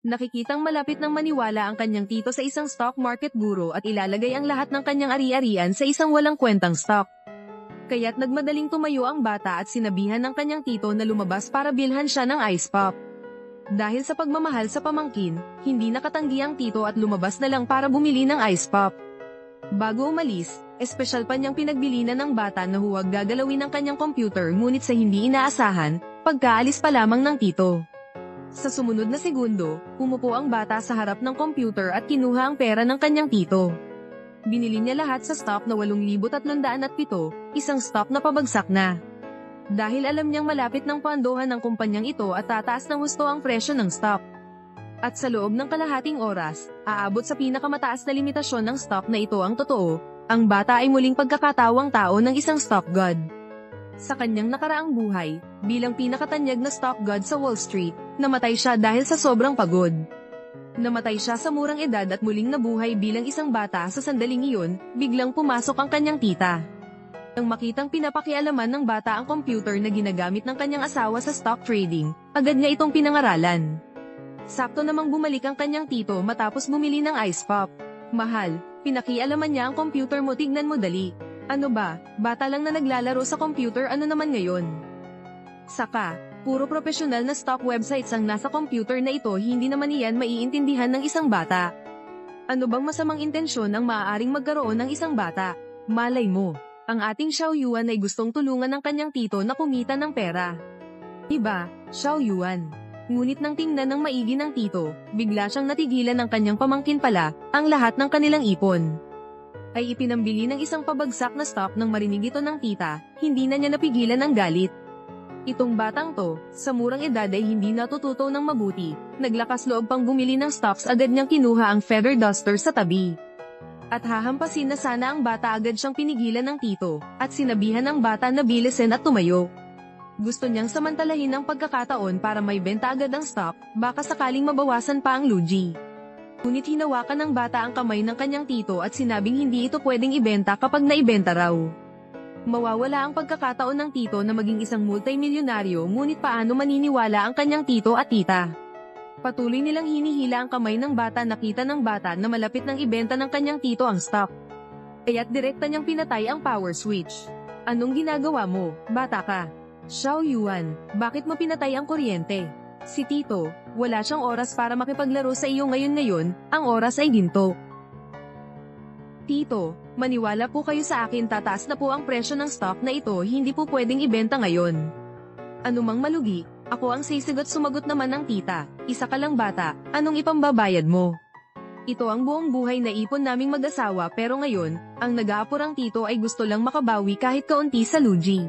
Nakikitang malapit ng maniwala ang kanyang tito sa isang stock market guro at ilalagay ang lahat ng kanyang ari-arian sa isang walang kwentang stock. Kaya't nagmadaling tumayo ang bata at sinabihan ng kanyang tito na lumabas para bilhan siya ng ice pop. Dahil sa pagmamahal sa pamangkin, hindi nakatanggi ang tito at lumabas na lang para bumili ng ice pop. Bago umalis, espesyal pa niyang pinagbilinan ng bata na huwag gagalawin ang kanyang computer ngunit sa hindi inaasahan, pagkaalis pa lamang ng tito. Sa sumunod na segundo, umupo ang bata sa harap ng computer at kinuha ang pera ng kanyang tito. Binili niya lahat sa stock na 8,307, isang stock na pabagsak na. Dahil alam niyang malapit ng pondohan ng kumpanyang ito at tataas ng husto ang presyo ng stock. At sa loob ng kalahating oras, aabot sa pinakamataas na limitasyon ng stock na ito ang totoo, ang bata ay muling pagkakatawang tao ng isang stock god. Sa kanyang nakaraang buhay, bilang pinakatanyag na stock god sa Wall Street, namatay siya dahil sa sobrang pagod. Namatay siya sa murang edad at muling nabuhay bilang isang bata sa sandaling iyon, biglang pumasok ang kanyang tita. Nang makitang pinapakialaman ng bata ang computer na ginagamit ng kanyang asawa sa stock trading, agad niya itong pinangaralan. Sakto namang bumalik ang kanyang tito matapos bumili ng ice pop. Mahal, pinakialaman niya ang computer mo, tignan mo dali. Ano ba, bata lang na naglalaro sa computer, ano naman ngayon? Saka, puro profesional na stock websites ang nasa computer na ito, hindi naman iyan maiintindihan ng isang bata. Ano bang masamang intensyon ang maaaring magkaroon ng isang bata? Malay mo, ang ating Xiao Yuan ay gustong tulungan ng kanyang tito na kumita ng pera. Diba, Xiao Yuan? Ngunit nang tingnan ng maigi ng tito, bigla siyang natigilan ng kanyang pamangkin pala, ang lahat ng kanilang ipon. Ay ipinambili ng isang pabagsak na stock nang marinig ito ng tita, hindi na niya napigilan ang galit. Itong batang to, sa murang edad ay hindi natututo ng mabuti, naglakas loob pang bumili ng stocks, agad niyang kinuha ang feather duster sa tabi. At hahampasin na sana ang bata, agad siyang pinigilan ng tito, at sinabihan ng bata na bilisin at tumayo. Gusto niyang samantalahin ang pagkakataon para may benta agad ang stock, baka sakaling mabawasan pa ang lugi. Ngunit hinawakan ng bata ang kamay ng kanyang tito at sinabing hindi ito pwedeng ibenta kapag naibenta raw. Mawawala ang pagkakataon ng tito na maging isang multimilyonaryo, ngunit paano maniniwala ang kanyang tito at tita? Patuloy nilang hinihila ang kamay ng bata, nakita ng bata na malapit ng ibenta ng kanyang tito ang stock. Kaya't direkta niyang pinatay ang power switch. Anong ginagawa mo, bata ka? Xiao Yuan, bakit mo pinatay ang kuryente? Si Tito, wala siyang oras para makipaglaro sa iyo ngayon, ang oras ay ginto. Tito, maniwala po kayo sa akin, tataas na po ang presyo ng stock na ito, hindi po pwedeng ibenta ngayon. Anumang malugi, ako ang sisigot, sumagot naman ng tita, isa ka lang bata, anong ipambabayad mo? Ito ang buong buhay na ipon naming mag-asawa, pero ngayon, ang nag-aapurang tito ay gusto lang makabawi kahit kaunti sa lugi.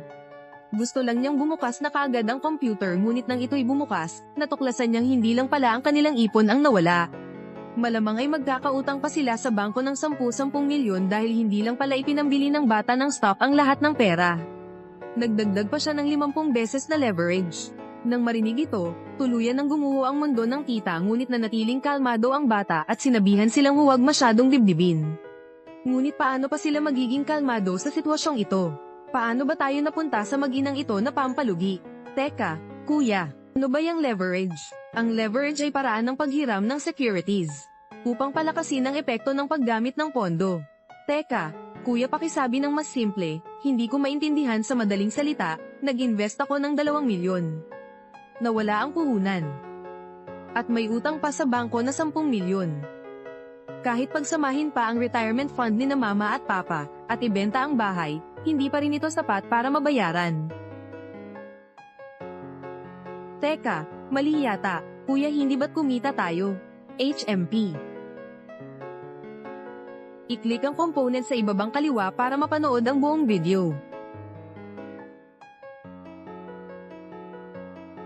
Gusto lang niyang bumukas na kaagad ang computer, ngunit nang ito'y bumukas, natuklasan niyang hindi lang pala ang kanilang ipon ang nawala. Malamang ay magkakautang pa sila sa bangko ng 10-10 milyon dahil hindi lang pala ipinambili ng bata ng stock ang lahat ng pera. Nagdagdag pa siya ng 50 beses na leverage. Nang marinig ito, tuluyan ng gumuho ang mundo ng tita, ngunit nanatiling kalmado ang bata at sinabihan silang huwag masyadong dibdibin. Ngunit paano pa sila magiging kalmado sa sitwasyong ito? Paano ba tayo napunta sa mag-inang ito na pampalugi? Teka, kuya, ano ba yung leverage? Ang leverage ay paraan ng paghiram ng securities upang palakasin ang epekto ng paggamit ng pondo. Teka, kuya, pakisabi ng mas simple, hindi ko maintindihan. Sa madaling salita, nag-invest ako ng 2 milyon. Nawala ang puhunan. At may utang pa sa bangko na 10 milyon. Kahit pagsamahin pa ang retirement fund ni na mama at papa, at ibenta ang bahay, hindi pa rin ito sapat para mabayaran. Teka, mali yata, kuya, hindi ba't kumita tayo? HMP. I-click ang component sa ibabang kaliwa para mapanood ang buong video.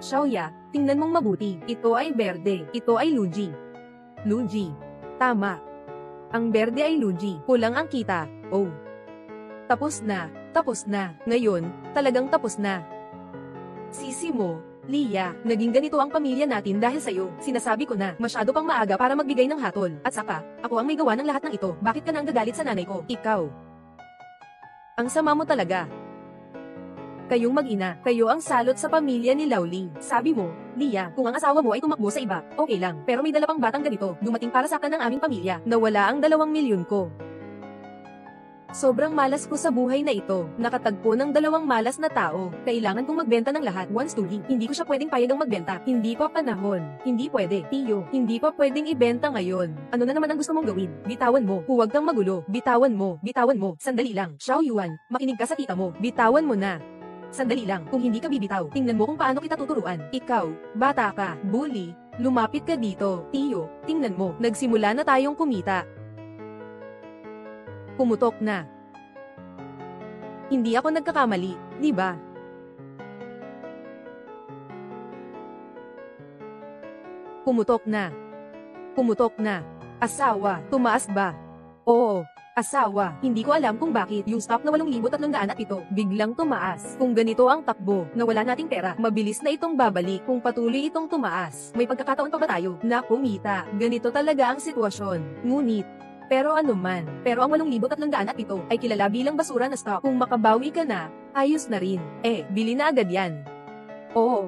Xiaoya, tingnan mong mabuti, ito ay berde, ito ay lugi. Lugi. Tama. Ang berde ay lugi, kulang ang kita, oh. Tapos na, ngayon, talagang tapos na. Sisi mo, Lia, naging ganito ang pamilya natin dahil sa'yo. Sinasabi ko na, masyado pang maaga para magbigay ng hatol. At saka, ako ang may gawa ng lahat ng ito. Bakit ka nang gagalit sa nanay ko? Ikaw. Ang sama mo talaga. Kayong mag-ina, kayo ang salot sa pamilya ni Laulie. Sabi mo, Lia, kung ang asawa mo ay tumakbo sa iba, okay lang. Pero may dala pang batang ganito, dumating para sa akin ng aming pamilya. Nawala ang 2 milyon ko. Sobrang malas ko sa buhay na ito. Nakatagpo ng 2 malas na tao. Kailangan kong magbenta ng lahat once to leave. Hindi ko siya pwedeng payagang magbenta. Hindi pa panahon. Hindi pwede. Tiyo, hindi pa pwedeng ibenta ngayon. Ano na naman ang gusto mong gawin? Bitawan mo. Huwag kang magulo. Bitawan mo. Bitawan mo. Sandali lang. Xiao Yuan, makinig ka sa tita mo. Bitawan mo na. Sandali lang. Kung hindi ka bibitaw, tingnan mo kung paano kita tuturuan. Ikaw, bata ka, bully, lumapit ka dito. Tiyo, tingnan mo. Nagsimula na tayong kumita. Pumutok na. Hindi ako nagkakamali, di ba? Pumutok na. Pumutok na. Asawa, tumaas ba? Oo, asawa. Hindi ko alam kung bakit yung stock na 8,307 biglang tumaas. Kung ganito ang takbo, na wala nating pera, mabilis na itong babalik. Kung patuloy itong tumaas, may pagkakataon pa ba tayo na kumita? Ganito talaga ang sitwasyon. Pero ang 8,307 ay kilala bilang basura na stock. Kung makabawi ka na, ayos na rin. Bili na agad yan. Oo.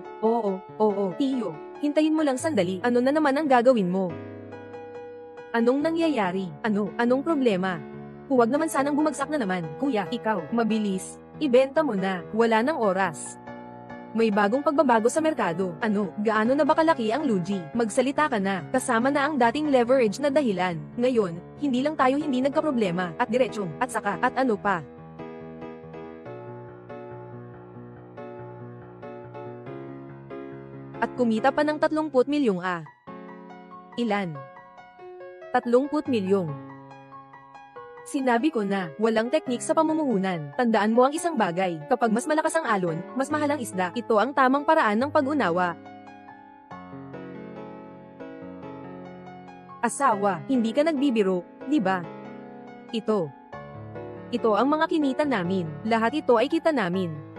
Tiyo, hintayin mo lang sandali. Ano na naman ang gagawin mo? Anong nangyayari? Anong problema? Huwag naman sanang bumagsak na naman. Kuya, ikaw, mabilis. Ibenta mo na. Wala nang oras. May bagong pagbabago sa merkado. Gaano na ba kalaki ang Luigi? Magsalita ka na. Kasama na ang dating leverage na dahilan. Ngayon, hindi lang tayo hindi nagkaproblema. At diretso. At saka. At ano pa? At kumita pa ng 30 milyong Ilan? 30 milyong. Sinabi ko na, walang teknik sa pamumuhunan. Tandaan mo ang isang bagay, kapag mas malakas ang alon, mas mahal ang isda. Ito ang tamang paraan ng pag-unawa. Asawa, hindi ka nagbibiro, di ba? Ito ang mga kinita namin. Lahat ito ay kita namin.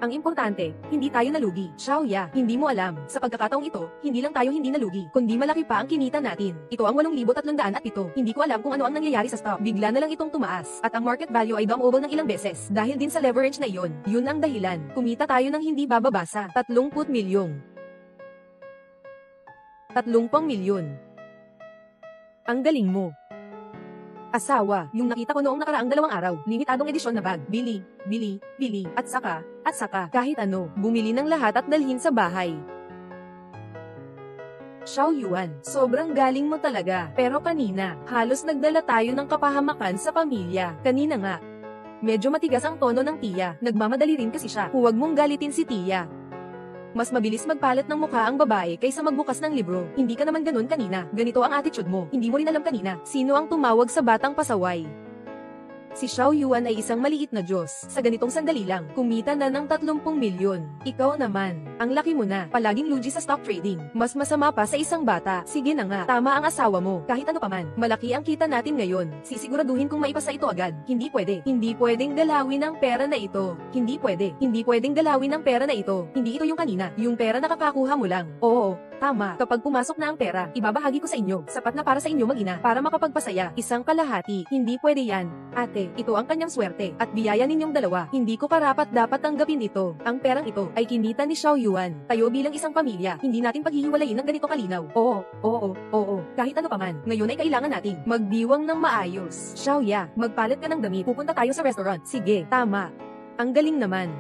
Ang importante, hindi tayo nalugi. Xiaoya, hindi mo alam. Sa pagkakataong ito, hindi lang tayo hindi nalugi, kundi malaki pa ang kinita natin. Ito ang 8,307. Hindi ko alam kung ano ang nangyayari sa stock. Bigla na lang itong tumaas. At ang market value ay double ng ilang beses. Dahil din sa leverage na iyon. Yun ang dahilan. Kumita tayo ng hindi bababa sa 30 milyong. 30 milyon. Ang galing mo. Asawa, yung nakita ko noong nakaraang 2 araw, limitadong edisyon na bag. Bili. At saka, kahit ano, bumili ng lahat at dalhin sa bahay. Xiao Yuan, sobrang galing mo talaga. Pero kanina, halos nagdala tayo ng kapahamakan sa pamilya. Kanina nga. Medyo matigas ang tono ng tiya. Nagmamadali rin kasi siya. Huwag mong galitin si tiya. Mas mabilis magpalit ng mukha ang babae kaysa magbukas ng libro. Hindi ka naman ganun kanina. Ganito ang attitude mo. Hindi mo rin alam kanina. Sino ang tumawag sa batang pasaway? Si Xiao Yuan ay isang maliit na Diyos. Sa ganitong sandali lang, kumita na ng 30 milyon. Ikaw naman, ang laki mo na, palaging lugi sa stock trading. Mas masama pa sa isang bata. Sige na nga, tama ang asawa mo. Kahit ano pa man, malaki ang kita natin ngayon. Sisiguraduhin kung maipasa ito agad. Hindi pwede. Hindi pwedeng galawin ang pera na ito. Hindi pwede. Hindi pwedeng galawin ang pera na ito. Hindi ito yung kanina. Yung pera na kakakuha mo lang. Oo. Tama, kapag pumasok na ang pera, ibabahagi ko sa inyo. Sapat na para sa inyo mag-ina, para makapagpasaya. Isang kalahati, hindi pwede yan. Ate, ito ang kanyang swerte, at biyaya ninyong dalawa. Hindi ko karapat dapat tanggapin ito. Ang perang ito, ay kinita ni Xiao Yuan. Tayo bilang isang pamilya, hindi natin paghihiwalayin ng ganito kalinaw. Oo. Kahit ano pa man, ngayon ay kailangan natin magdiwang ng maayos. Xiaoya, magpalit ka ng damit, pupunta tayo sa restaurant. Sige, tama. Ang galing naman.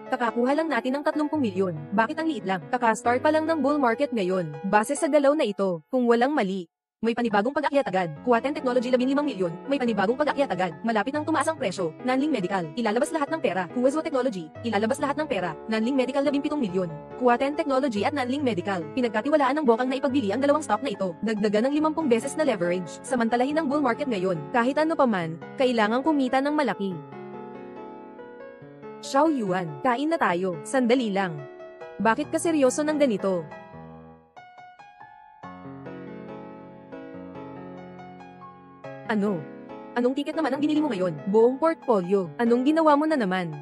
Kakakuha lang natin ng 30 milyon. Bakit ang liit lang? Kaka-start pa lang ng bull market ngayon. Base sa galaw na ito, kung walang mali, may panibagong pag-akyat agad. Kuwaten Technology 15 milyon, may panibagong pag-akyat agad. Malapit nang tumaas ang presyo. Nanling Medical, ilalabas lahat ng pera. Huwezhou Technology, ilalabas lahat ng pera. Nanling Medical 17 milyon. Kuwaten Technology at Nanling Medical, pinagkatiwalaan ng bokang na ipagbili ang dalawang stock na ito. Dagdagan ng 50 beses na leverage. Samantalahin ang bull market ngayon. Kahit ano pa man, kailangang kumita ng malaki. Xiao Yuan, kain na tayo. Sandali lang. Bakit ka seryoso ng ganito? Anong ticket naman ang binili mo ngayon? Buong portfolio. Anong ginawa mo na naman?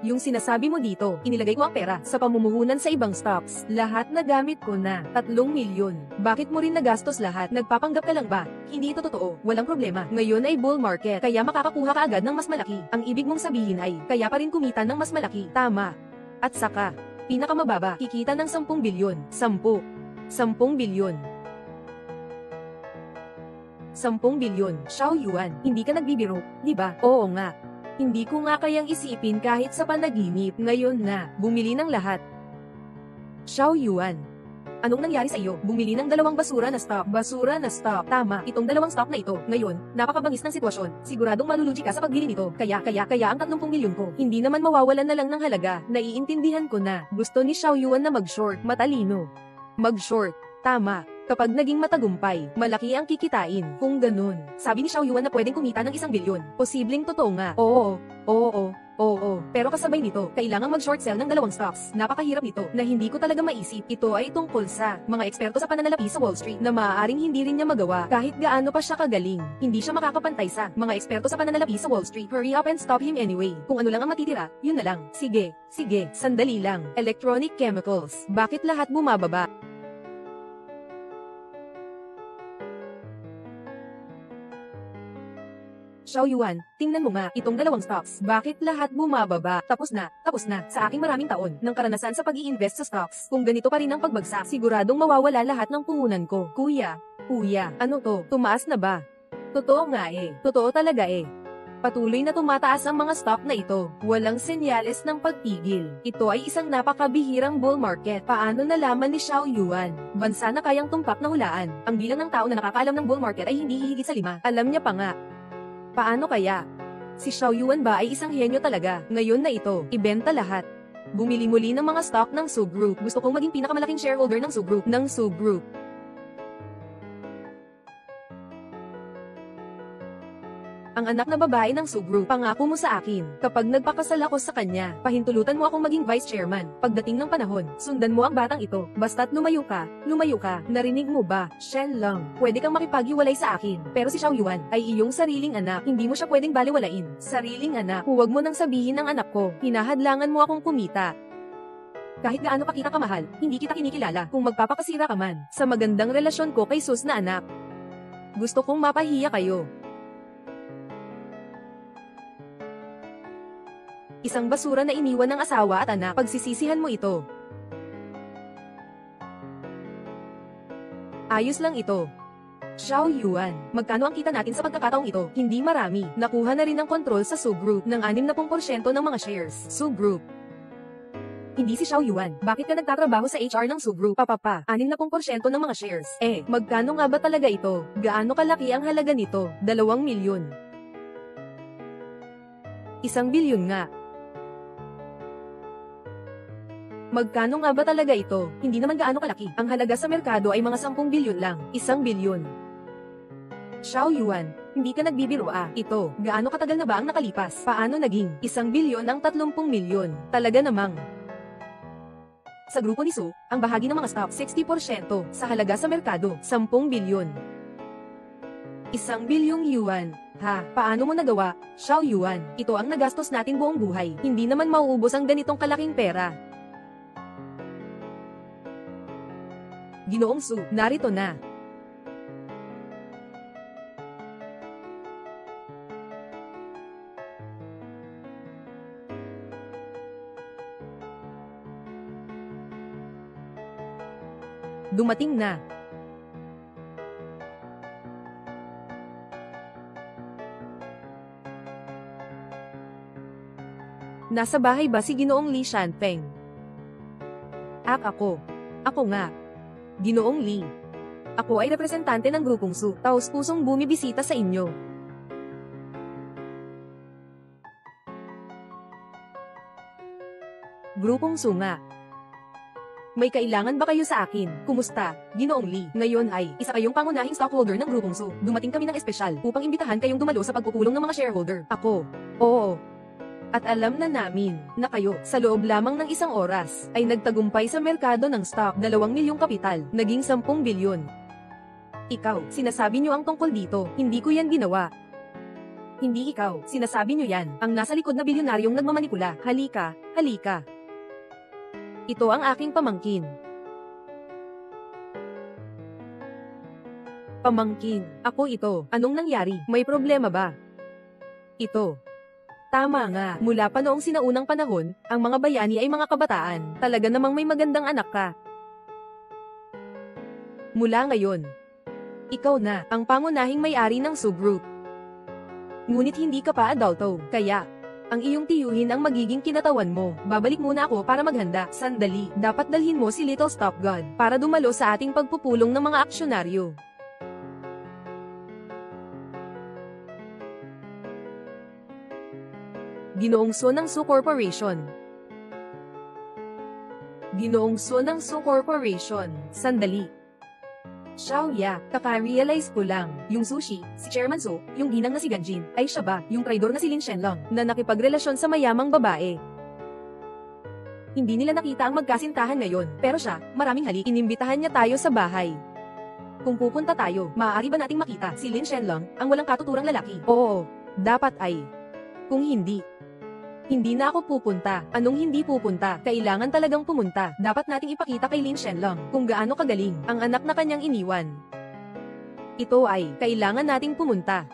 Yung sinasabi mo dito, inilagay ko ang pera sa pamumuhunan sa ibang stocks. Lahat nagamit ko na, 3 milyon. Bakit mo rin nagastos lahat? Nagpapanggap ka lang ba? Hindi ito totoo. Walang problema. Ngayon ay bull market, kaya makakakuha ka agad ng mas malaki. Ang ibig mong sabihin ay, kaya pa rin kumita ng mas malaki. Tama. At saka, pinakamababa, kikita ng 10 bilyon. 10 bilyon. 10 bilyon. Xiao Yuan, hindi ka nagbibiro, di ba? Oo nga. Hindi ko nga kayang isipin kahit sa panaginip. Ngayon na, bumili ng lahat. Xiao Yuan, anong nangyari sa iyo? Bumili ng 2 basura na stock. Basura na stock. Tama, itong 2 stock na ito. Ngayon, napakabangis ng sitwasyon. Siguradong malulugi ka sa pagbili nito. Kaya ang 30 milyon ko. Hindi naman mawawalan na lang ng halaga. Naiintindihan ko na. Gusto ni Xiao Yuan na mag-short. Matalino. Mag-short. Tama. Kapag naging matagumpay, malaki ang kikitain. Kung ganun, sabi ni Xiao Yuan na pwedeng kumita ng 1 bilyon. Posibleng totoo nga. Oo. Pero kasabay nito, kailangang mag-short sell ng 2 stocks. Napakahirap nito, na hindi ko talaga maisip. Ito ay tungkol sa mga eksperto sa pananalapi sa Wall Street na maaaring hindi rin niya magawa kahit gaano pa siya kagaling. Hindi siya makakapantay sa mga eksperto sa pananalapi sa Wall Street. Hurry up and stop him anyway. Kung ano lang ang matitira, yun na lang. Sige, sandali lang. Electronic chemicals. Bakit lahat bumababa? Xiao Yuan, tingnan mo nga, itong 2 stocks. Bakit lahat bumababa? Tapos na, sa aking maraming taon ng karanasan sa pag-i-invest sa stocks. Kung ganito pa rin ang pagbagsak, siguradong mawawala lahat ng puhunan ko. Kuya, ano to? Tumaas na ba? Totoo nga eh. Totoo talaga eh. Patuloy na tumataas ang mga stock na ito. Walang senyales ng pagpigil. Ito ay isang napakabihirang bull market. Paano nalaman ni Xiao Yuan? Bansa na kayang tumpak na hulaan. Ang bilang ng tao na nakakaalam ng bull market ay hindi hihigit sa 5. Alam niya pa nga. Paano kaya? Si Xiao Yuan ba ay isang henyo talaga? Ngayon na ito, ibenta lahat. Bumili muli ng mga stock ng Su Group. Gusto kong maging pinakamalaking shareholder ng Su Group. Ang anak na babae ng Su Group, pangako mo sa akin, kapag nagpakasal ako sa kanya, pahintulutan mo akong maging vice chairman. Pagdating ng panahon, sundan mo ang batang ito. Basta't lumayo ka. Narinig mo ba? Shen Lang, pwede kang makipaghiwalay sa akin. Pero si Xiao Yuan ay iyong sariling anak, hindi mo siya pwedeng baliwalain. Sariling anak, huwag mo nang sabihin ng anak ko, hinahadlangan mo akong kumita. Kahit gaano pa kita kamahal, hindi kita kinikilala. Kung magpapakasira ka man, sa magandang relasyon ko kay Sus na anak. Gusto kong mapahiya kayo. Isang basura na iniwan ng asawa at anak, pagsisisihan mo ito. Ayos lang ito. Xiao Yuan, magkano ang kita natin sa pagkakataong ito? Hindi marami. Nakuha na rin ang kontrol sa Su Group ng 60% ng mga shares. Su Group. Hindi si Xiao Yuan. Bakit ka nagtatrabaho sa HR ng Su Group? 60% ng mga shares. Magkano nga ba talaga ito? Gaano kalaki ang halaga nito? 2 milyon. 1 bilyon nga. Magkano nga ba talaga ito? Hindi naman gaano kalaki. Ang halaga sa merkado ay mga 10 bilyon lang. 1 bilyon. Xiao Yuan, hindi ka nagbibiro Ito, gaano katagal na ba ang nakalipas? Paano naging 1 bilyon ang 30 milyon? Talaga namang. Sa grupo ni Su, ang bahagi ng mga stock 60% sa halaga sa merkado, 10 bilyon. 1 bilyong yuan. Paano mo nagawa? Xiao Yuan, ito ang nagastos natin buong buhay. Hindi naman mauubos ang ganitong kalaking pera. Ginoong Su, narito na. Dumating na. Nasa bahay ba si Ginoong Li Shanpeng? Ako. Ako nga. Ginoong Li. Ako ay representante ng grupong Su. Taos-pusong bumibisita sa inyo. Grupong Su nga. May kailangan ba kayo sa akin? Kumusta, Ginoong Li? Ngayon ay, isa kayong pangunahing stockholder ng grupong Su. Dumating kami ng espesyal upang imbitahan kayong dumalo sa pagpupulong ng mga shareholder. Ako. Oo. At alam na namin na kayo, sa loob lamang ng 1 oras, ay nagtagumpay sa merkado ng stock 2 milyong kapital, naging 10 bilyon. Ikaw, sinasabi niyo ang tungkol dito, hindi ko yan ginawa. Hindi ikaw. Sinasabi niyo yan. Ang nasa likod na bilyonaryong nagmamanikula. Halika, halika. Ito ang aking pamangkin. Pamangkin. Ako ito. Anong nangyari? May problema ba? Ito. Tama nga. Mula pa noong sinaunang panahon, ang mga bayani ay mga kabataan. Talaga namang may magandang anak ka. Mula ngayon, ikaw na ang pangunahing may-ari ng subgroup. Ngunit hindi ka pa adulto, kaya ang iyong tiyuhin ang magiging kinatawan mo. Babalik muna ako para maghanda. Sandali, dapat dalhin mo si Little Stop God para dumalo sa ating pagpupulong ng mga aksyonaryo. Ginoong Su ng Su Corporation. Ginoong Su ng Su Corporation. Sandali. Xiaoya, kaka-realize ko lang, yung sushi, si Chairman Su, yung ginang na si Ganjin, ay siya ba, yung traidor na si Lin Shenlong, na nakipagrelasyon sa mayamang babae. Hindi nila nakita ang magkasintahan ngayon, pero siya, maraming halik, inimbitahan niya tayo sa bahay. Kung pupunta tayo, maaari ba nating makita si Lin Shenlong, ang walang katuturang lalaki? Oo, dapat ay. Kung hindi na ako pupunta. Anong hindi pupunta? Kailangan talagang pumunta. Dapat nating ipakita kay Lin Shenlong kung gaano kagaling ang anak na kanyang iniwan. Ito ay, kailangan nating pumunta.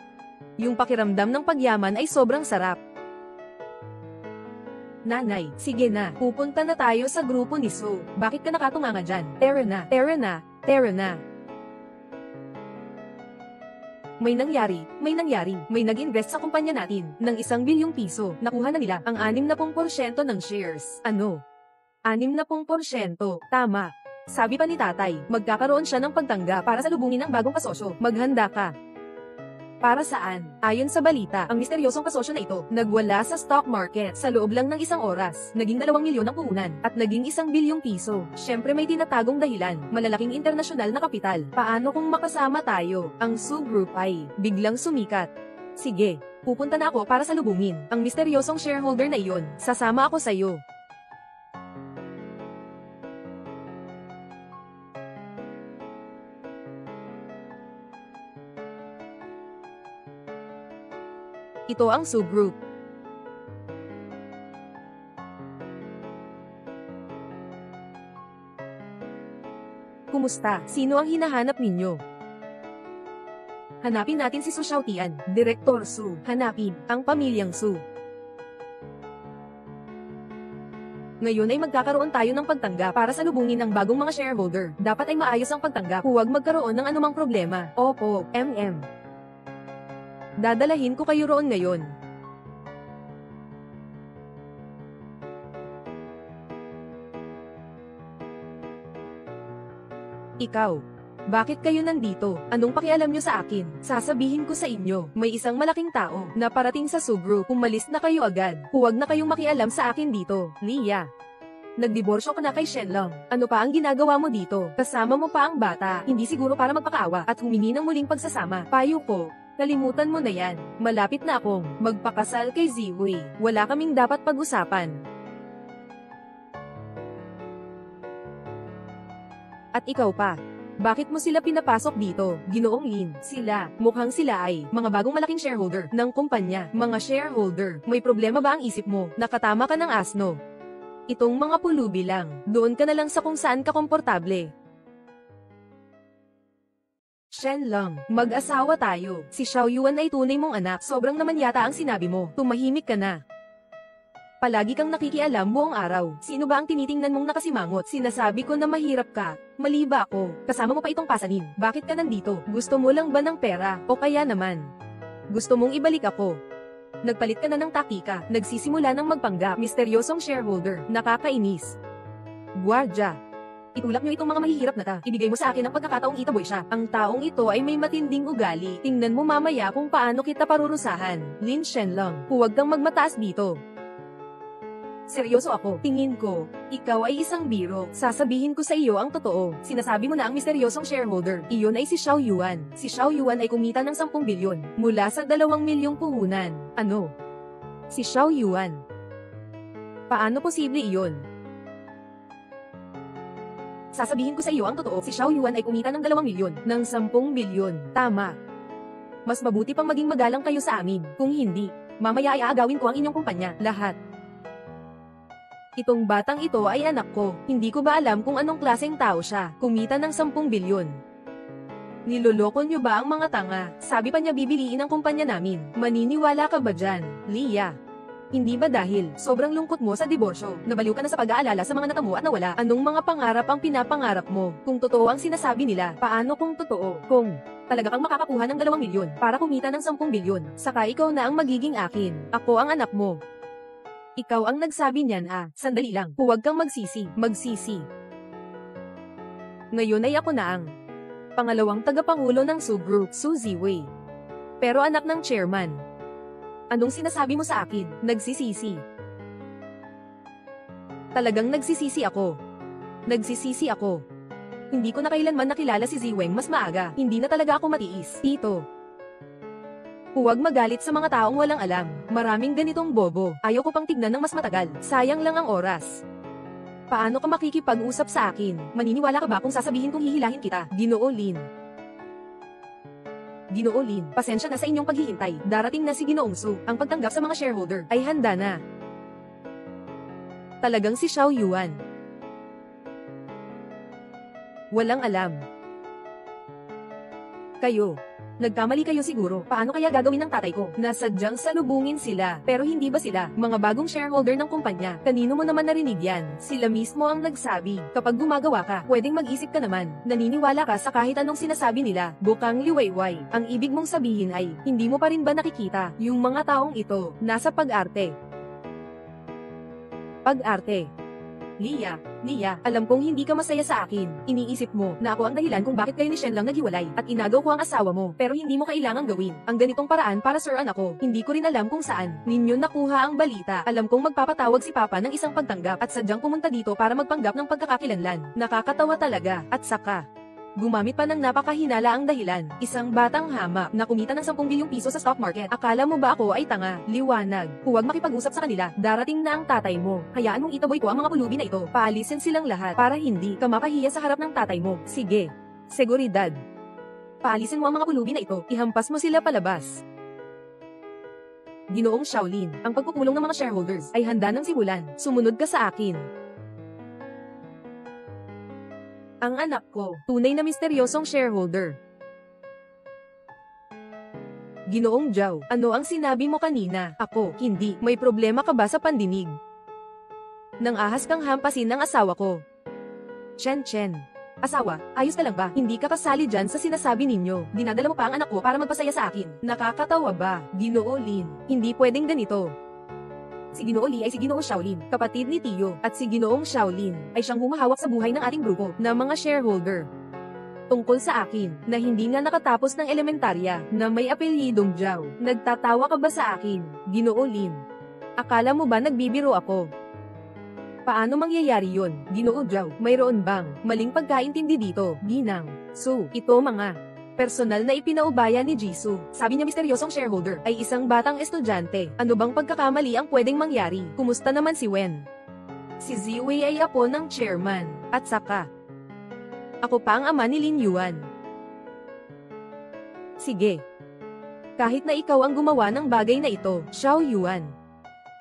Yung pakiramdam ng pagyaman ay sobrang sarap. Nanay, sige na, pupunta na tayo sa grupo ni Su. Bakit ka nakatunganga dyan? Tara na, tara na, tara na. May nangyari, may nag-invest sa kumpanya natin ng 1 bilyong piso. Nakuha na nila ang 60% ng shares. Ano? 60%, tama. Sabi pa ni tatay, magkakaroon siya ng pagtangga para salubungin ang bagong kasosyo. Maghanda ka. Para saan? Ayon sa balita, ang misteryosong kasosyo na ito, nagwala sa stock market sa loob lang ng 1 oras. Naging 2 milyon ang puhunan, at naging 1 bilyong piso. Syempre may tinatagong dahilan, malalaking internasyonal na kapital. Paano kung makasama tayo? Ang Su Group ay biglang sumikat. Sige, pupunta na ako para salubungin ang misteryosong shareholder na iyon. Sasama ako sa'yo. Ito ang Su Group. Kumusta? Sino ang hinahanap ninyo? Hanapin natin si Su Xiaotian, Direktor Su. Hanapin ang pamilyang Su. Ngayon ay magkakaroon tayo ng pagtanggap para salubungin ang bagong mga shareholder. Dapat ay maayos ang pagtanggap. Huwag magkaroon ng anumang problema. Opo, MM. Dadalahin ko kayo roon ngayon. Ikaw, bakit kayo nandito? Anong pakialam nyo sa akin? Sasabihin ko sa inyo, may isang malaking tao na parating sa Su Group. Umalis na kayo agad. Huwag na kayong makialam sa akin dito. Leah, nagdiborsyo ka na kay Shenlong. Ano pa ang ginagawa mo dito? Kasama mo pa ang bata. Hindi siguro para magpakaawa at humingi ng muling pagsasama. Payo ko, kalimutan mo na yan. Malapit na akong magpakasal kay Ziwei. Wala kaming dapat pag-usapan. At ikaw pa. Bakit mo sila pinapasok dito? Ginoong Lin, mukhang sila ay mga bagong malaking shareholder ng kumpanya. Mga shareholder, may problema ba ang isip mo? Nakatama ka ng asno. Itong mga pulubi lang. Doon ka na lang sa kung saan ka komportable. Shenlong, mag-asawa tayo. Si Xiaoyuan ay tunay mong anak. Sobrang naman yata ang sinabi mo. Tumahimik ka na. Palagi kang nakikialam buong araw. Sino ba ang tinitingnan mong nakasimangot? Sinasabi ko na mahirap ka. Mali ba ako? Kasama mo pa itong pasanin. Bakit ka nandito? Gusto mo lang ba ng pera? O kaya naman, gusto mong ibalik ako? Nagpalit ka na ng taktika. Nagsisimula ng magpanggap. Misteryosong shareholder. Nakakainis. Guardia. Itulak niyo itong mga mahihirap na ta. Ibigay mo sa akin ang pagkakataong itaboy siya. Ang taong ito ay may matinding ugali. Tingnan mo mamaya kung paano kita parurusahan. Lin Shenlong, huwag kang magmataas dito. Seryoso ako. Tingin ko, ikaw ay isang biro. Sasabihin ko sa iyo ang totoo. Sinasabi mo na ang misteryosong shareholder. Iyon ay si Xiaoyuan. Si Xiaoyuan ay kumita ng 10 bilyon mula sa 2 milyong puhunan. Ano? Si Xiaoyuan. Paano posible iyon? Sasabihin ko sa iyo ang totoo, si Xiaoyuan ay kumita ng 2 milyon, ng 10 bilyon. Tama. Mas mabuti pang maging magalang kayo sa amin. Kung hindi, mamaya ay aagawin ko ang inyong kumpanya, lahat. Itong batang ito ay anak ko. Hindi ko ba alam kung anong klaseng tao siya? Kumita ng 10 bilyon. Niloloko niyo ba ang mga tanga? Sabi pa niya bibiliin ang kumpanya namin. Maniniwala ka ba dyan, Leah? Hindi ba dahil sobrang lungkot mo sa diborsyo, nabaliw ka na sa pag-aalala sa mga natamo at nawala? Anong mga pangarap ang pinapangarap mo? Kung totoo ang sinasabi nila, paano kung totoo? Kung talaga kang makakakuha ng 2 milyon para kumita ng 10 bilyon, saka ikaw na ang magiging akin. Ako ang anak mo. Ikaw ang nagsabi niyan sandali lang. Huwag kang magsisi. Ngayon ay ako na ang pangalawang tagapangulo ng Su Group, Su Ziwei. Pero anak ng chairman. Anong sinasabi mo sa akin? Nagsisisi. Talagang nagsisisi ako. Hindi ko na kailanman nakilala si Ziweng mas maaga. Hindi na talaga ako matiis. Tito. Huwag magalit sa mga taong walang alam. Maraming ganitong bobo. Ayaw ko pang tignan ng mas matagal. Sayang lang ang oras. Paano ka makikipag-usap sa akin? Maniniwala ka ba kung sasabihin kong hihilahin kita? Ginoo Lin, pasensya na sa inyong paghihintay. Darating na si Ginoong Su. Ang pagtanggap sa mga shareholder ay handa na. Talagang si Xiao Yuan. Walang alam. Kayo. Nagkamali kayo siguro. Paano kaya gagawin ng tatay ko? Nasadyang salubungin sila. Pero hindi ba sila mga bagong shareholder ng kumpanya? Kanino mo naman narinig yan? Sila mismo ang nagsabi. Kapag gumagawa ka, pwedeng mag-isip ka naman. Naniniwala ka sa kahit anong sinasabi nila. Bukang liwayway. Ang ibig mong sabihin ay, hindi mo pa rin ba nakikita? Yung mga taong ito, nasa pag-arte. Leah, alam kong hindi ka masaya sa akin. Iniisip mo na ako ang dahilan kung bakit kayo ni Shen lang naghiwalay at inagaw ko ang asawa mo. Pero hindi mo kailangang gawin ang ganitong paraan para suran ako. Hindi ko rin alam kung saan ninyo nakuha ang balita. Alam kong magpapatawag si Papa ng isang pagtanggap at sadyang pumunta dito para magpanggap ng pagkakakilanlan. Nakakatawa talaga. At saka, gumamit pa ng napakahinala ang dahilan. Isang batang hama na kumita ng 10 bilyong piso sa stock market. Akala mo ba ako ay tanga? Liwanag. Huwag makipag-usap sa kanila. Darating na ang tatay mo. Hayaan mong itaboy ko ang mga pulubi na ito. Paalisin silang lahat para hindi ka mapahiya sa harap ng tatay mo. Sige. Seguridad. Paalisin mo ang mga pulubi na ito. Ihampas mo sila palabas. Ginoong Shaolin, ang pagpupulong ng mga shareholders ay handa ng simulan. Sumunod ka sa akin. Ang anak ko, tunay na misteryosong shareholder. Ginoong Zhao, ano ang sinabi mo kanina? Ako, hindi. May problema ka ba sa pandinig? Nang ahas kang hampasin ng asawa ko. Chen. Asawa, ayos ka lang ba? Hindi ka kasali dyan sa sinasabi ninyo. Dinadala mo pa ang anak ko para magpasaya sa akin. Nakakatawa ba? Ginoo Lin, hindi pwedeng ganito. Si Ginoo Li ay si Ginoo Shaolin, kapatid ni Tio, at si Ginoong Shaolin ay siyang humahawak sa buhay ng ating grupo na mga shareholder. Tungkol sa akin, na hindi nga nakatapos ng elementarya, na may apelyidong Zhao. Nagtatawa ka ba sa akin, Ginoo Lin? Akala mo ba nagbibiro ako? Paano mangyayari yon, Ginoo Zhao? Mayroon bang maling pagkaintindi dito, Ginang Su? Ito mga personal na ipinaubaya ni Jisoo. Sabi niya misteryosong shareholder ay isang batang estudyante. Ano bang pagkakamali ang pwedeng mangyari? Kumusta naman si Wen? Si Ziwei ay apo ng chairman. At saka, ako pa ang ama ni Lin Yuan. Sige. Kahit na ikaw ang gumawa ng bagay na ito, Xiao Yuan.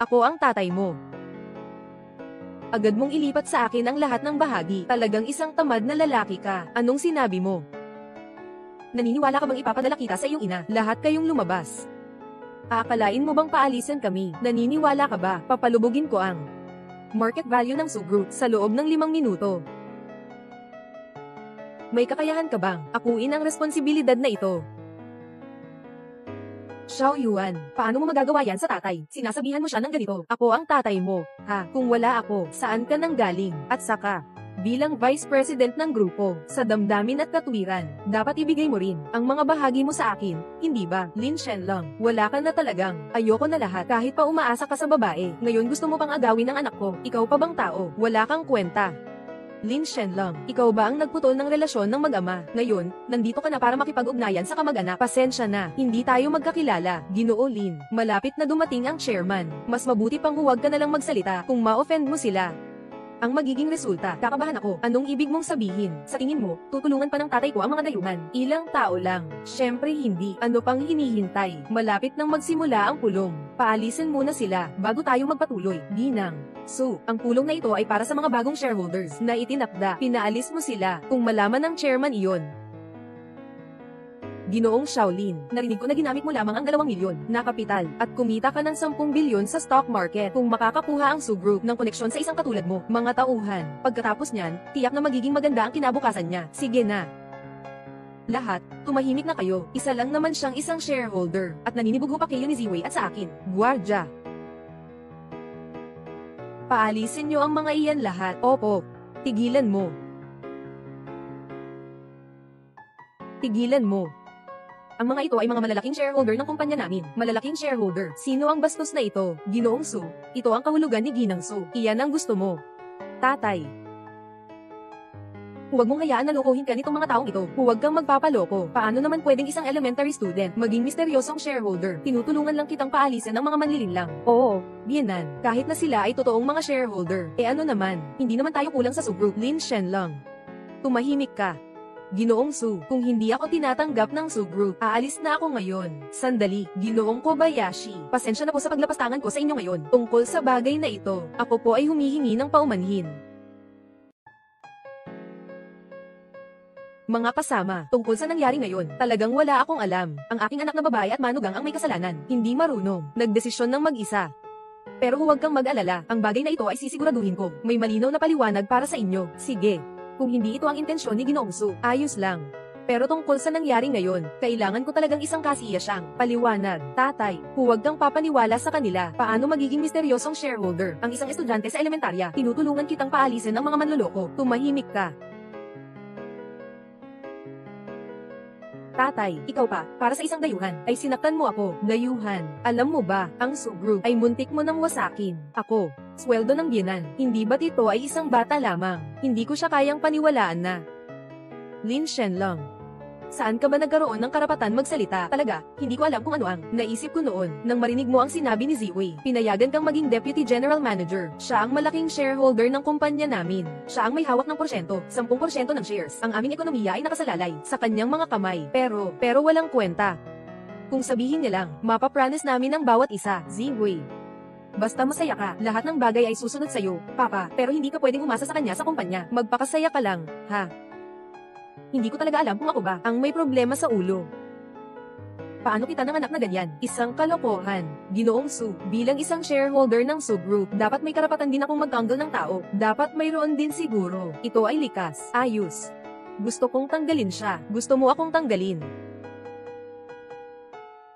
Ako ang tatay mo. Agad mong ilipat sa akin ang lahat ng bahagi. Talagang isang tamad na lalaki ka. Anong sinabi mo? Naniniwala ka bang ipapadala kita sa iyong ina? Lahat kayong lumabas. Aakalain mo bang paalisin kami? Naniniwala ka ba? Papalubugin ko ang market value ng Su Group sa loob ng 5 minuto. May kakayahan ka bang akuin ang responsibilidad na ito? Xiao Yuan, paano mo magagawa yan sa tatay? Sinasabihan mo siya ng ganito. Ako ang tatay mo. Kung wala ako, saan ka nang galing? At saka, bilang vice president ng grupo, sa damdamin at katwiran, dapat ibigay mo rin ang mga bahagi mo sa akin, hindi ba? Lin Shenlong, wala ka na talagang. Ayoko na lahat kahit pa umaasa ka sa babae. Ngayon gusto mo pang agawin ng anak ko. Ikaw pa bang tao? Wala kang kwenta. Lin Shenlong, ikaw ba ang nagputol ng relasyon ng mag-ama? Ngayon, nandito ka na para makipag-ugnayan sa kamag-anak. Pasensya na, hindi tayo magkakilala. Ginoo Lin, malapit na dumating ang chairman. Mas mabuti pang huwag ka na lang magsalita kung ma-offend mo sila. Ang magiging resulta, kakabahan ako. Anong ibig mong sabihin? Sa tingin mo, tutulungan pa ng tatay ko ang mga dayuhan? Ilang tao lang. Syempre hindi. Ano pang hinihintay? Malapit nang magsimula ang pulong. Paalisin muna sila, bago tayo magpatuloy. Ginang. So, ang pulong na ito ay para sa mga bagong shareholders na itinakda. Pinaalis mo sila. Kung malaman ng chairman iyon, Ginoong Shaolin, narinig ko na ginamit mo lamang ang 2 milyon na kapital at kumita ka ng 10 bilyon sa stock market kung makakakuha ang Su Group ng koneksyon sa isang katulad mo, mga tauhan. Pagkatapos niyan, tiyak na magiging maganda ang kinabukasan niya. Sige na. Lahat, tumahimik na kayo. Isa lang naman siyang isang shareholder at naninibugo pa kayo ni Ziwei at sa akin. Guardia. Paalisin niyo ang mga iyan lahat. Opo. Tigilan mo. Tigilan mo. Ang mga ito ay mga malalaking shareholder ng kumpanya namin. Malalaking shareholder. Sino ang bastos na ito? Ginoong Su. Ito ang kahulugan ni Ginang Su. Iyan ang gusto mo. Tatay. Huwag mong hayaan na lokohin ka nitong mga taong ito. Huwag kang magpapaloko. Paano naman pwedeng isang elementary student maging misteryosong shareholder? Tinutulungan lang kitang paalisin ng mga manlilinlang. Oo, biyenan. Kahit na sila ay totoong mga shareholder. Ano naman? Hindi naman tayo kulang sa subgroup. Lin Shen lang. Tumahimik ka. Ginoong Su, kung hindi ako tinatanggap ng Su Group, aalis na ako ngayon. Sandali, Ginoong Kobayashi, pasensya na po sa paglapastangan ko sa inyo ngayon. Tungkol sa bagay na ito, ako po ay humihingi ng paumanhin. Mga kasama, tungkol sa nangyari ngayon, talagang wala akong alam. Ang aking anak na babae at manugang ang may kasalanan. Hindi marunong, nagdesisyon ng mag-isa. Pero huwag kang mag-alala, ang bagay na ito ay sisiguraduhin ko. May malinaw na paliwanag para sa inyo. Sige. Kung hindi ito ang intensyon ni Ginoong Su, ayos lang. Pero tungkol sa nangyari ngayon, kailangan ko talagang isang kasiyasyang paliwanag. Tatay, huwag kang papaniwala sa kanila. Paano magiging misteryosong shareholder ang isang estudyante sa elementarya? Tinutulungan kitang paalisin ng mga manloloko. Tumahimik ka. Tatay, ikaw pa, para sa isang dayuhan, ay sinaktan mo ako. Dayuhan, alam mo ba, ang Su Group ay muntik mo nang wasakin. Ako, sweldo ng biyenan, hindi ba't ito ay isang bata lamang? Hindi ko siya kayang paniwalaan na. Lin Shen lang. Saan ka ba nagkaroon ng karapatan magsalita? Talaga, hindi ko alam kung ano ang naisip ko noon. Nang marinig mo ang sinabi ni Ziwei, pinayagan kang maging Deputy General Manager. Siya ang malaking shareholder ng kumpanya namin. Siya ang may hawak ng porsyento, 10% ng shares. Ang aming ekonomiya ay nakasalalay sa kanyang mga kamay. Pero walang kwenta. Kung sabihin niya lang, mapapromise namin ang bawat isa. Ziwei. Basta masaya ka, lahat ng bagay ay susunod sa'yo, Papa. Pero hindi ka pwedeng umasa sa kanya sa kumpanya. Magpakasaya ka lang, ha? Hindi ko talaga alam kung ako ba ang may problema sa ulo. Paano kita nanganak na ganyan? Isang kalokohan. Ginoong Su, bilang isang shareholder ng Su Group, dapat may karapatan din akong magtanggol ng tao. Dapat mayroon din siguro. Ito ay likas. Ayos. Gusto kong tanggalin siya. Gusto mo akong tanggalin?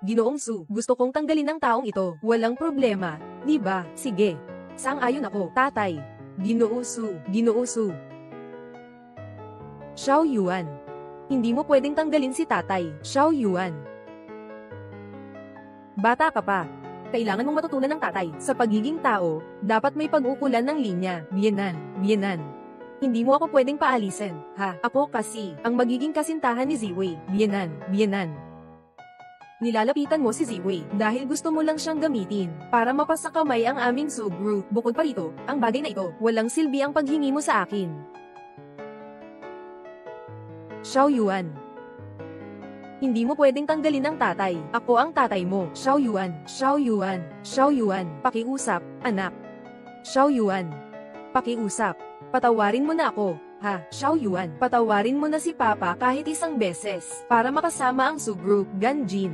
Ginoong Su, gusto kong tanggalin ang taong ito. Walang problema. Di ba? Sige. Sang-ayon ako, tatay. Ginoo Su, Ginoo Su. Xiao Yuan. Hindi mo pwedeng tanggalin si tatay, Xiao Yuan. Bata ka pa. Kailangan mong matutunan ng tatay. Sa pagiging tao, dapat may pag-ukulan ng linya. Biyenan, biyenan. Hindi mo ako pwedeng paalisin, ha? Ako kasi, ang magiging kasintahan ni Ziwei. Biyenan, biyenan. Nilalapitan mo si Ziwei dahil gusto mo lang siyang gamitin para mapasakamay ang aming Su Group. Bukod pa rito, ang bagay na ito, walang silbi ang paghingi mo sa akin. Xiao Yuan. Hindi mo pwedeng tanggalin ang tatay. Ako ang tatay mo. Xiao Yuan, Xiao Yuan, Xiao Yuan. Pakiusap, anak. Xiao Yuan. Pakiusap. Patawarin mo na ako, ha? Xiao Yuan. Patawarin mo na si Papa kahit isang beses para makasama ang Su Group. Ganjin.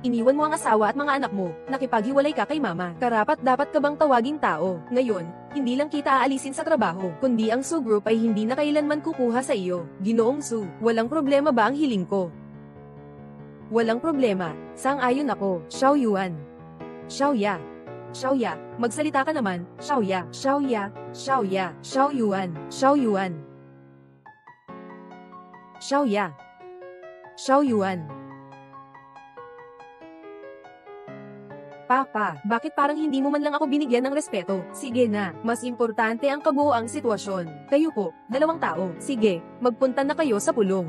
Iniwan mo ang asawa at mga anak mo, nakipaghiwalay ka kay mama. Karapat dapat ka bang tawaging tao? Ngayon, hindi lang kita aalisin sa trabaho, kundi ang Su Group ay hindi na kailanman kukuha sa iyo. Ginoong Su, walang problema ba ang hiling ko? Walang problema, sang-ayon ako, Xiao Yuan. Xiao Ya. Xiao Ya, magsalita ka naman, Xiao Ya, Xiao Ya, Xiao Ya, Xiao Yuan, Xiao Yuan. Xiao Ya. Xiao Yuan. Papa, bakit parang hindi mo man lang ako binigyan ng respeto? Sige na, mas importante ang kabuoang sitwasyon. Kayo po, 2 tao. Sige, magpunta na kayo sa pulong.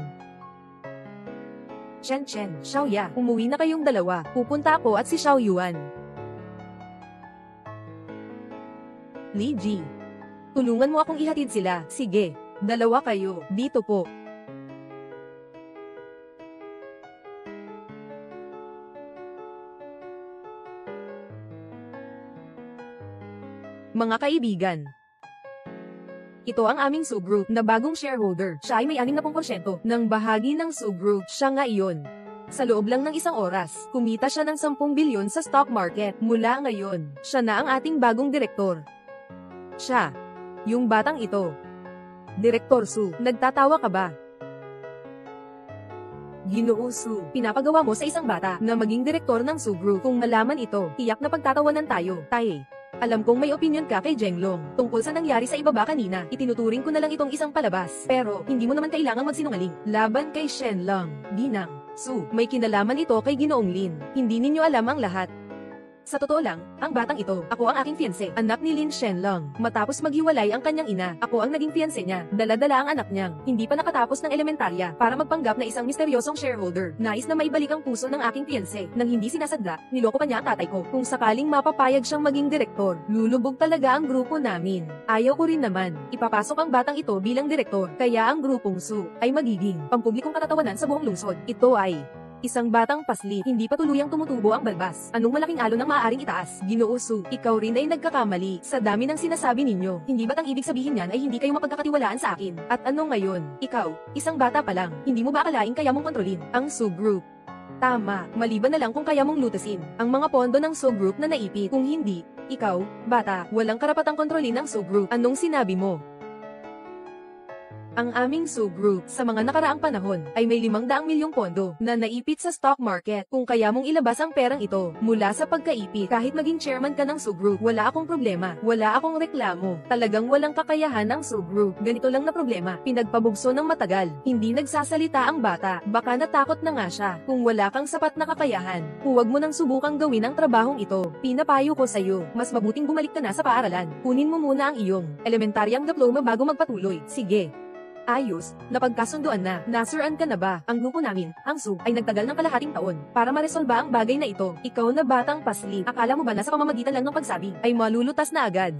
Chen, Xiao Ya, umuwi na kayong 2. Pupunta ako at si Xiao Yuan. Li Ji. Tulungan mo akong ihatid sila. Sige. Dalawa kayo. Dito po. Mga kaibigan, ito ang aming subgroup na bagong shareholder. Siya ay may 60% ng bahagi ng subgroup. Siya nga iyon. Sa loob lang ng isang oras, kumita siya ng 10 bilyon sa stock market. Mula ngayon, siya na ang ating bagong direktor. Siya. Yung batang ito. Direktor Su, nagtatawa ka ba? Ginoo Su, pinapagawa mo sa isang bata na maging direktor ng subgroup. Kung malaman ito, tiyak na pagtatawanan tayo. Tae. Alam kong may opinion ka kay Jenglong tungkol sa nangyari sa ibaba kanina. Itinuturing ko na lang itong isang palabas. Pero, hindi mo naman kailangang magsinungaling. Laban kay Shenlong. Ginang. Su, may kinalaman ito kay Ginoong Lin. Hindi ninyo alam ang lahat. Sa totoo lang, ang batang ito, ako ang aking fiancé, anak ni Lin Shenlong. Matapos maghiwalay ang kanyang ina, ako ang naging fiancé niya. Dala-dala ang anak niyang, hindi pa nakatapos ng elementarya, para magpanggap na isang misteryosong shareholder. Nais na maibalik ang puso ng aking fiancé. Nang hindi sinasadya, niloko pa niya ang tatay ko. Kung sakaling mapapayag siyang maging direktor, lulubog talaga ang grupo namin. Ayaw ko rin naman, ipapasok ang batang ito bilang direktor, kaya ang grupong Su ay magiging pampublikong katatawanan sa buong lungsod. Ito ay isang batang paslit, hindi pa tuluyang tumutubo ang balbas. Anong malaking alon ang maaaring itaas? Ginoo Su, ikaw rin ay nagkakamali. Sa dami ng sinasabi ninyo, hindi ba't ang ibig sabihin niyan ay hindi kayo mapagkakatiwalaan sa akin? At ano ngayon? Ikaw, isang bata pa lang, hindi mo ba akalain kaya mong kontrolin ang subgroup? Tama, maliban na lang kung kaya mong lutasin ang mga pondo ng subgroup na naipit. Kung hindi, ikaw, bata, walang karapatang kontrolin ang subgroup. Anong sinabi mo? Ang aming subgroup sa mga nakaraang panahon ay may 500 milyong pondo na naipit sa stock market. Kung kaya mong ilabas ang perang ito mula sa pagkaipit, kahit maging chairman ka ng subgroup, wala akong problema, wala akong reklamo. Talagang walang kakayahan ang subgroup. Ganito lang na problema, pinagpabugso ng matagal, hindi nagsasalita ang bata, baka natakot na nga siya. Kung wala kang sapat na kakayahan, huwag mo nang subukang gawin ang trabahong ito. Pinapayo ko sa'yo, mas mabuting bumalik ka na sa paaralan. Kunin mo muna ang iyong elementaryang diploma bago magpatuloy. Sige. Ayos, napagkasunduan na. Nasuran ka na ba? Ang grupo namin, ang SUG, ay nagtagal ng kalahating taon para maresolba ang bagay na ito. Ikaw na batang paslit, akala mo ba na sa pamamagitan lang ng pagsabi ay malulutas na agad?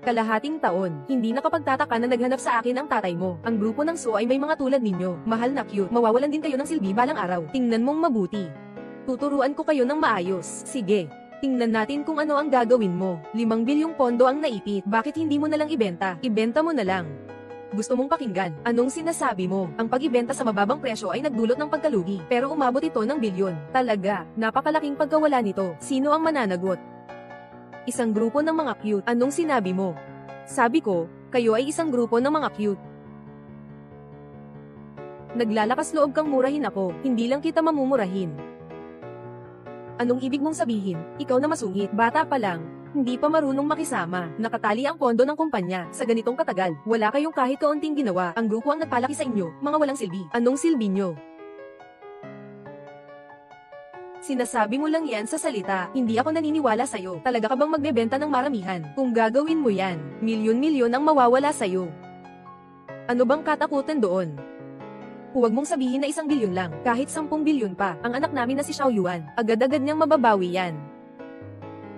Kalahating taon, hindi nakapagtataka na naghanap sa akin ang tatay mo. Ang grupo ng SU ay may mga tulad ninyo. Mahal na cute, mawawalan din kayo ng silbi balang araw. Tingnan mong mabuti. Tuturuan ko kayo ng maayos. Sige. Tingnan natin kung ano ang gagawin mo. 5 bilyong pondo ang naipit. Bakit hindi mo na lang ibenta? Ibenta mo na lang. Gusto mong pakinggan? Anong sinasabi mo? Ang pag-ibenta sa mababang presyo ay nagdulot ng pagkalugi, pero umabot ito ng bilyon. Talaga, napakalaking pagkawala nito. Sino ang mananagot? Isang grupo ng mga cute. Anong sinabi mo? Sabi ko, kayo ay isang grupo ng mga cute. Naglalakas loob kang murahin ako, hindi lang kita mamumurahin. Anong ibig mong sabihin? Ikaw na masungit, bata pa lang. Hindi pa marunong makisama. Nakatali ang pondo ng kumpanya. Sa ganitong katagal, wala kayong kahit kaunting ginawa. Ang grupo ang nagpalaki sa inyo, mga walang silbi. Anong silbi nyo? Sinasabi mo lang yan sa salita. Hindi ako naniniwala sa'yo. Talaga ka bang magbebenta ng maramihan? Kung gagawin mo yan, milyon-milyon ang mawawala sa'yo. Ano bang katakutan doon? Huwag mong sabihin na 1 bilyon lang, kahit 10 bilyon pa. Ang anak namin na si Xiao Yuan, agad-agad niyang mababawi yan.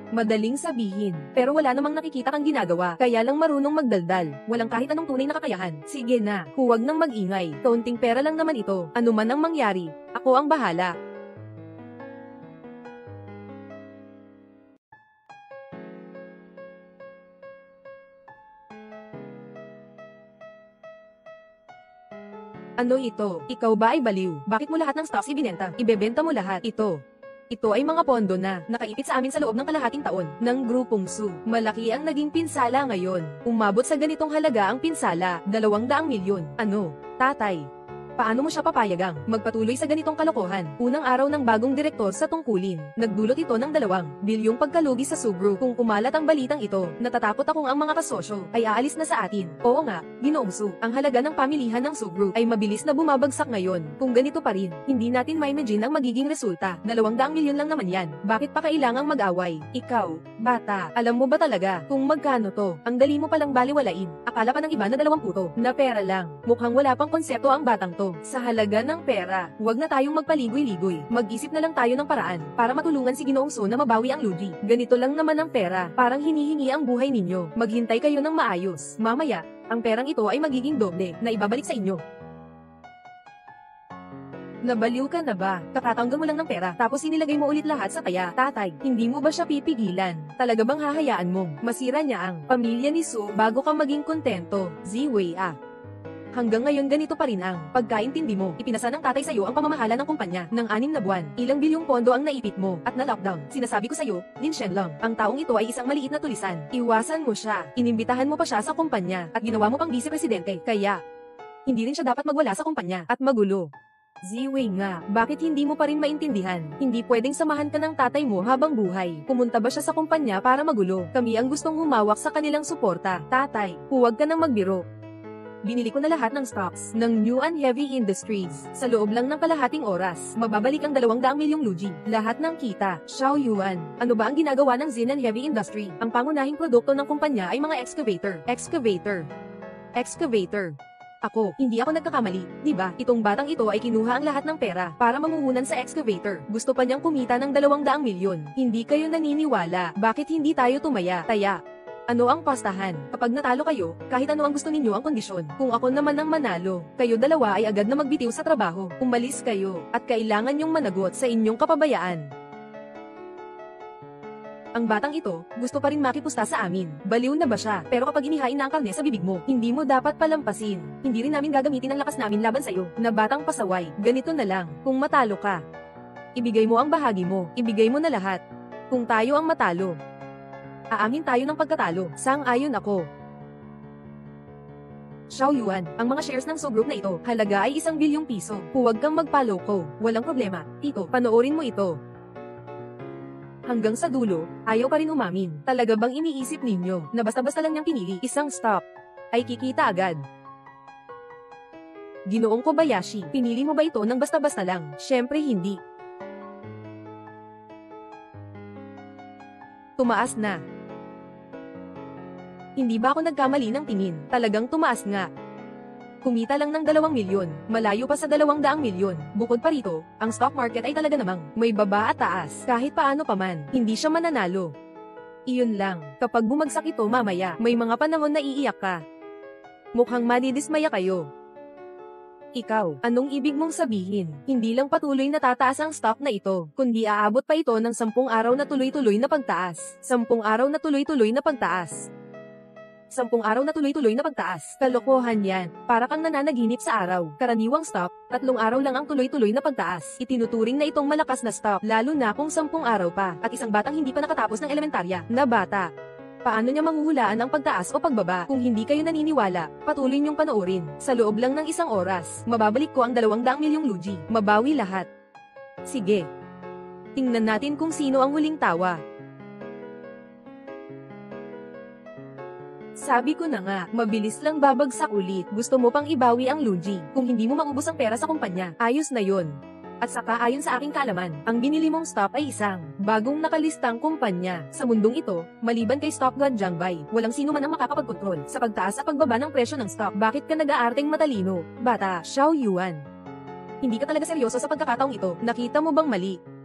Madaling sabihin, pero wala namang nakikita kang ginagawa, kaya lang marunong magdaldal. Walang kahit anong tunay na kakayahan. Sige na, huwag nang mag-ingay. Kaunting pera lang naman ito. Ano man ang mangyari, ako ang bahala. Ano ito? Ikaw ba ay baliw? Bakit mo lahat ng stocks ibinenta? Ibebenta mo lahat ito. Ito ay mga pondo na nakaipit sa amin sa loob ng kalahating taon ng grupong SU. Malaki ang naging pinsala ngayon. Umabot sa ganitong halaga ang pinsala, 200 milyon. Ano, tatay? Paano mo siya papayagang magpatuloy sa ganitong kalokohan? Unang araw ng bagong direktor sa tungkulin, nagdulot ito ng 2 bilyong pagkalugi sa subgroup. Kung kumalat ang balitang ito, natatakot akong ang mga kasosyo ay aalis na sa atin. Oo nga, Ginoong Su, ang halaga ng pamilihan ng subgroup ay mabilis na bumabagsak ngayon. Kung ganito pa rin, hindi natin ma-imagine ang magiging resulta. 200 milyon lang naman yan. Bakit pa kailangang mag-away? Ikaw, bata, alam mo ba talaga kung magkano to? Ang dali mo palang baliwalain. Akala pa ng iba na 20 na pera lang. Mukhang wala pang konsepto ang batang to. ito. Sa halaga ng pera, huwag na tayong magpaligoy-ligoy. Mag-isip na lang tayo ng paraan para matulungan si Ginoong Su na mabawi ang Luigi. Ganito lang naman ang pera, parang hinihingi ang buhay ninyo. Maghintay kayo ng maayos. Mamaya, ang perang ito ay magiging doble na ibabalik sa inyo. Nabaliw ka na ba? Kakatanggal mo lang ng pera, tapos inilagay mo ulit lahat sa taya. Tatay, hindi mo ba siya pipigilan? Talaga bang hahayaan mong masira niya ang pamilya ni Su bago ka maging kontento? Ziwei ah. Hanggang ngayon ganito pa rin ang pagkaintindi mo. Ipinasa ng tatay sa'yo ang pamamahala ng kumpanya ng 6 na buwan. Ilang bilyong pondo ang naipit mo at na-lockdown. Sinasabi ko sa'yo, Lin Shenlong, ang taong ito ay isang maliit na tulisan. Iwasan mo siya. Inimbitahan mo pa siya sa kumpanya at ginawa mo pang vice-presidente. Kaya, hindi rin siya dapat magwala sa kumpanya at magulo. Ziwei nga, bakit hindi mo pa rin maintindihan? Hindi pwedeng samahan ka ng tatay mo habang buhay. Pumunta ba siya sa kumpanya para magulo? Kami ang gustong humawak sa kanilang suporta. Tatay, huwag ka nang magbiro. Binili ko na lahat ng stocks ng New and Heavy Industries. Sa loob lang ng kalahating oras, mababalik ang 200 milyong Luigi. Lahat ng kita. Xiao Yuan, ano ba ang ginagawa ng Zin and Heavy Industry? Ang pangunahing produkto ng kumpanya ay mga excavator. Excavator. Ako, hindi ako nagkakamali, di ba? Itong batang ito ay kinuha ang lahat ng pera para mamuhunan sa excavator. Gusto pa niyang kumita ng 200 milyon. Hindi kayo naniniwala. Bakit hindi tayo tumaya? Taya. Ano ang pastahan? Kapag natalo kayo, kahit ano ang gusto ninyo ang kondisyon. Kung ako naman ang manalo, kayo dalawa ay agad na magbitiw sa trabaho. Umalis kayo, at kailangan niyong managot sa inyong kapabayaan. Ang batang ito, gusto pa rin makipusta sa amin. Baliw na ba siya? Pero kapag inihain na ang karne sa bibig mo, hindi mo dapat palampasin. Hindi rin namin gagamitin ang lakas namin laban sa'yo. Na batang pasaway, ganito na lang. Kung matalo ka, ibigay mo ang bahagi mo. Ibigay mo na lahat. Kung tayo ang matalo, aamin tayo ng pagkatalo. Sang-ayon ako. Xiao Yuan, ang mga shares ng Su Group na ito, halaga ay 1 bilyong piso. Huwag kang magpaloko. Walang problema. Tito, panoorin mo ito. Hanggang sa dulo, ayaw pa rin umamin. Talaga bang iniisip ninyo na basta-basta lang niyang pinili isang stock ay kikita agad? Ginoong Kobayashi, pinili mo ba ito ng basta-basta lang? Syempre hindi. Tumaas na. Hindi ba ako nagkamali ng tingin? Talagang tumaas nga. Kumita lang ng 2 milyon, malayo pa sa 200 milyon. Bukod pa rito, ang stock market ay talaga namang may baba at taas. Kahit paano pa man, hindi siya mananalo. Iyon lang, kapag bumagsak ito mamaya, may mga panahon na iiyak ka. Mukhang madidismaya kayo. Ikaw, anong ibig mong sabihin? Hindi lang patuloy na tataas ang stock na ito, kundi aabot pa ito ng 10 araw na tuloy-tuloy na pagtaas. 10 araw na tuloy-tuloy na pagtaas. 10 araw na tuloy-tuloy na pagtaas. Kalokohan yan. Para kang nananaginip sa araw. Karaniwang stock, 3 araw lang ang tuloy-tuloy na pagtaas. Itinuturing na itong malakas na stock, lalo na kung 10 araw pa, at isang batang hindi pa nakatapos ng elementarya na bata. Paano niya mahuhulaan ang pagtaas o pagbaba? Kung hindi kayo naniniwala, patuloy niyong panoorin. Sa loob lang ng 1 oras, mababalik ko ang 200 milyong Luigi. Mabawi lahat. Sige. Tingnan natin kung sino ang huling tawa. Sabi ko na nga, mabilis lang babagsak ulit. Gusto mo pang ibawi ang Luigi. Kung hindi mo maubos ang pera sa kumpanya, ayos na yon. At saka ayon sa aking kaalaman, ang binili mong stock ay isang bagong nakalistang kumpanya. Sa mundong ito, maliban kay Stock God Jiangbei, walang sino man ang makakapagkontrol sa pagtaas at pagbaba ng presyo ng stock. Bakit ka nag-aarteng matalino, bata? Xiao Yuan. Hindi ka talaga seryoso sa pagkakataong ito. Nakita mo bang mali?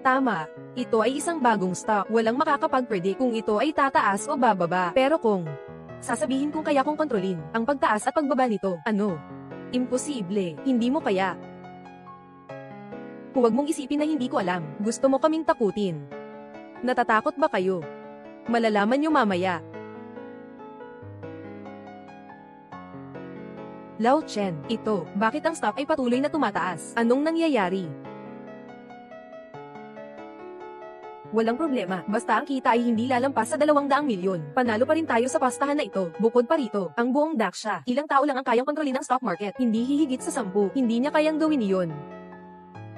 Tama. Ito ay isang bagong stock. Walang makakapag-predict kung ito ay tataas o bababa. Pero kung sasabihin kung kaya kong kontrolin ang pagtaas at pagbaba nito, ano? Imposible. Hindi mo kaya. Huwag mong isipin na hindi ko alam. Gusto mo kaming takutin. Natatakot ba kayo? Malalaman niyo mamaya. Lao Chen, ito, bakit ang stock ay patuloy na tumataas? Anong nangyayari? Walang problema, basta ang kita ay hindi lalampas sa 200 milyon. Panalo pa rin tayo sa pastahan na ito. Bukod pa rito, ang buong Daksha, ilang tao lang ang kayang kontrolin ng stock market. Hindi hihigit sa 10. Hindi niya kayang gawin iyon.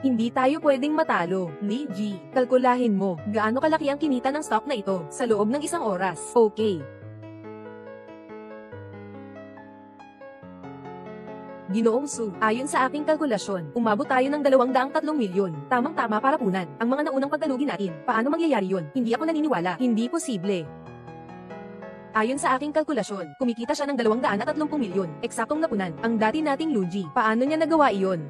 Hindi tayo pwedeng matalo. Li Ji, kalkulahin mo, gaano kalaki ang kinita ng stock na ito sa loob ng 1 oras. Okay. Ginoong Su, ayon sa aking kalkulasyon, umabot tayo ng 203 milyon. Tamang-tama para punan ang mga naunang pagkalugin natin. Paano mangyayari yun? Hindi ako naniniwala. Hindi posible. Ayon sa aking kalkulasyon, kumikita siya ng 230 milyon, eksaktong napunan, ang dati nating Luigi. Paano niya nagawa iyon?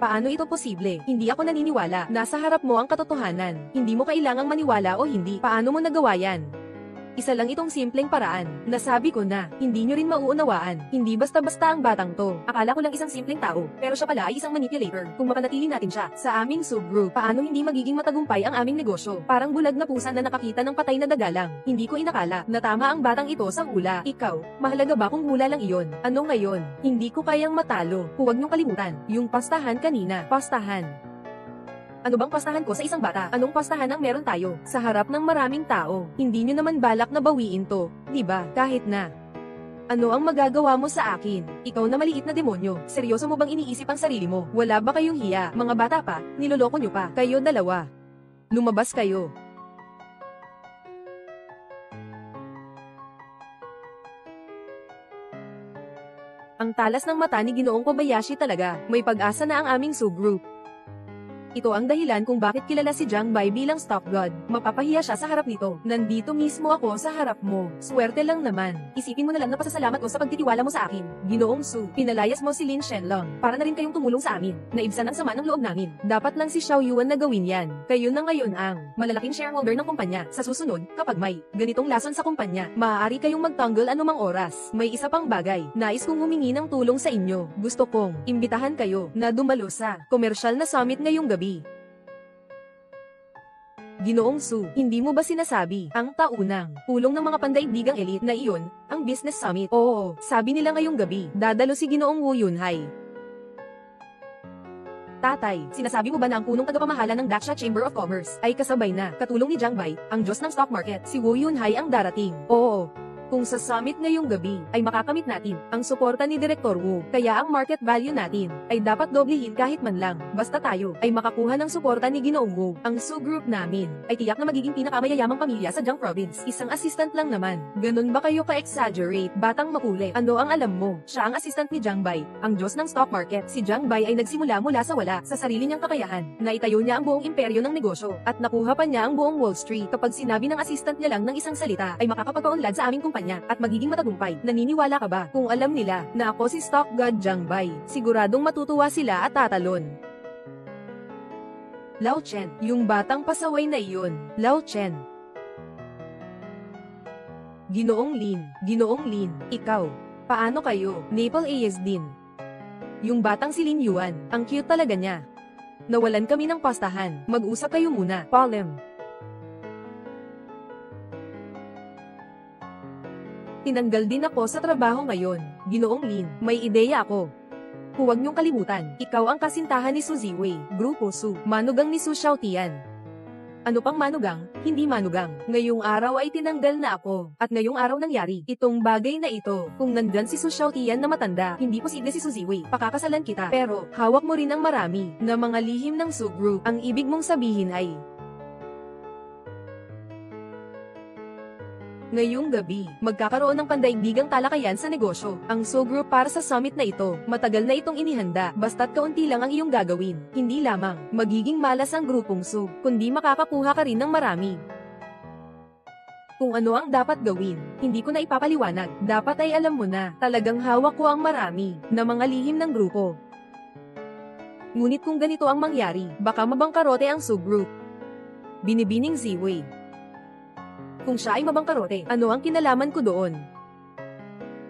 Paano ito posible? Hindi ako naniniwala. Nasa harap mo ang katotohanan. Hindi mo kailangang maniwala o hindi. Paano mo nagawa yan? Isa lang itong simpleng paraan. Nasabi ko na, hindi nyo rin mauunawaan. Hindi basta-basta ang batang to. Akala ko lang isang simpleng tao, pero siya pala ay isang manipulator. Kung mapanatili natin siya sa aming subgroup, paano hindi magiging matagumpay ang aming negosyo? Parang bulag na pusa na nakakita ng patay na dagalang. Hindi ko inakala na tama ang batang ito sa hula. Ikaw, mahalaga ba kung hula lang iyon? Ano ngayon? Hindi ko kayang matalo. Huwag niyong kalimutan, yung pastahan kanina. Pastahan. Ano bang pastahan ko sa isang bata? Anong pastahan ang meron tayo? Sa harap ng maraming tao. Hindi nyo naman balak na bawiin to, di ba? Kahit na. Ano ang magagawa mo sa akin? Ikaw na maliit na demonyo. Seryoso mo bang iniisip ang sarili mo? Wala ba kayong hiya? Mga bata pa, niloloko nyo pa. Kayo dalawa. Lumabas kayo. Ang talas ng mata ni Ginoong Kobayashi talaga. May pag-asa na ang aming subgroup. Ito ang dahilan kung bakit kilala si Jiang Bai bilang stock god. Mapapahiya siya sa harap nito. Nandito mismo ako sa harap mo. Swerte lang naman. Isipin mo na lang na pasasalamat ko sa pagtitiwala mo sa akin. Ginoong Su, pinalayas mo si Lin Shenlong. Para na rin kayong tumulong sa amin. Naibsan ang sama ng loob namin. Dapat lang si Xiao Yuan na gawin yan. Kayo na ngayon ang malalaking shareholder ng kumpanya. Sa susunod, kapag may ganitong lason sa kumpanya, maaari kayong magtanggol anumang oras. May isa pang bagay. Nais kong humingi ng tulong sa inyo. Gusto kong imbitahan kayo na dumalo sa komersyal na summit ngayong gabi. Ginoong Su, hindi mo ba sinasabi ang taunang pulong ng mga pandaigdigang elite na iyon, ang business summit? Oo, sabi nila ngayong gabi, dadalo si Ginoong Wu Yunhai. Tatay, sinasabi mo ba na ang punong tagapamahala ng Daksha Chamber of Commerce ay kasabay na katulong ni Jiang Bai, ang Diyos ng stock market, si Wu Yunhai ang darating? Oo. Kung sa summit ngayong gabi ay makakamit natin ang suporta ni Direktor Wu, kaya ang market value natin ay dapat doblehin kahit man lang. Basta tayo ay makakuha ng suporta ni Ginoong Wu. Ang subgroup namin ay tiyak na magiging pinakamayayamang pamilya sa Jiang Province. Isang assistant lang naman. Ganun ba kayo ka-exaggerate? Batang makule. Ano ang alam mo? Siya ang assistant ni Jiang Bai, ang Diyos ng stock market. Si Jiang Bai ay nagsimula mula sa wala sa sarili niyang kakayahan. Naitayo niya ang buong imperyo ng negosyo at nakuha pa niya ang buong Wall Street. Kapag sinabi ng assistant niya lang ng isang salita ay makakapagpaunlad sa aming kumpanya at magiging matagumpay. Naniniwala ka ba kung alam nila na ako si Stock God Jiang Bai? Siguradong matutuwa sila at tatalon. Lao Chen, yung batang pasaway na iyon. Lao Chen. Ginoong Lin, ikaw. Paano kayo? Maple Ayes din. Yung batang si Lin Yuan, ang cute talaga niya. Nawalan kami ng pastahan. Mag-usap kayo muna. Palem. Tinanggal din ako sa trabaho ngayon. Ginoong Lin, may ideya ako. Huwag niyong kalimutan, ikaw ang kasintahan ni Su Ziwei, Grupo Su, manugang ni Su Xiaotian. Ano pang manugang? Hindi manugang. Ngayong araw ay tinanggal na ako. At ngayong araw nangyari, itong bagay na ito. Kung nandyan si Su Xiaotian na matanda, hindi posible si Su Ziwei. Pakakasalan kita. Pero, hawak mo rin ang marami na mga lihim ng Su Group. Ang ibig mong sabihin ay, ngayong gabi, magkakaroon ng pandaigdigang talakayan sa negosyo. Ang Su Group para sa summit na ito, matagal na itong inihanda, basta't kaunti lang ang iyong gagawin. Hindi lamang, magiging malas ang grupong Su, kundi makakakuha ka rin ng marami. Kung ano ang dapat gawin, hindi ko na ipapaliwanag. Dapat ay alam mo na, talagang hawak ko ang marami, na mga lihim ng grupo. Ngunit kung ganito ang mangyari, baka mabangkarote ang Su Group. Binibining Ziwei. Kung siya ay mabangkarote, ano ang kinalaman ko doon?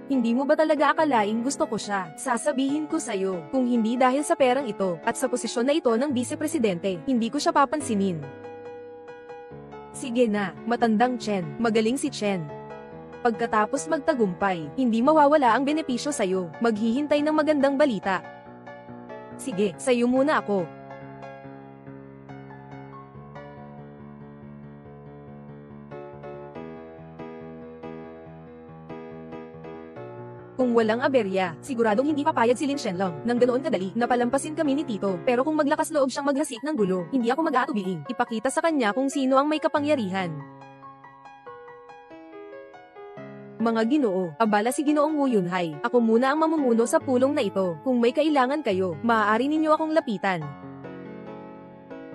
Hindi mo ba talaga akalaing gusto ko siya? Sasabihin ko sa'yo, kung hindi dahil sa perang ito, at sa posisyon na ito ng vice-presidente, hindi ko siya papansinin. Sige na, matandang Chen, magaling si Chen. Pagkatapos magtagumpay, hindi mawawala ang benepisyo sa'yo, maghihintay ng magandang balita. Sige, sa'yo muna ako. Kung walang aberya, siguradong hindi papayag si Lin Shenlong. Nang ganoon kadali, napalampasin kami ni Tito. Pero kung maglakas loob siyang maghasik ng gulo, hindi ako mag-aatubiling. Ipakita sa kanya kung sino ang may kapangyarihan. Mga Ginoo, abala si Ginoong Wu Yunhai. Ako muna ang mamumuno sa pulong na ito. Kung may kailangan kayo, maaari ninyo akong lapitan.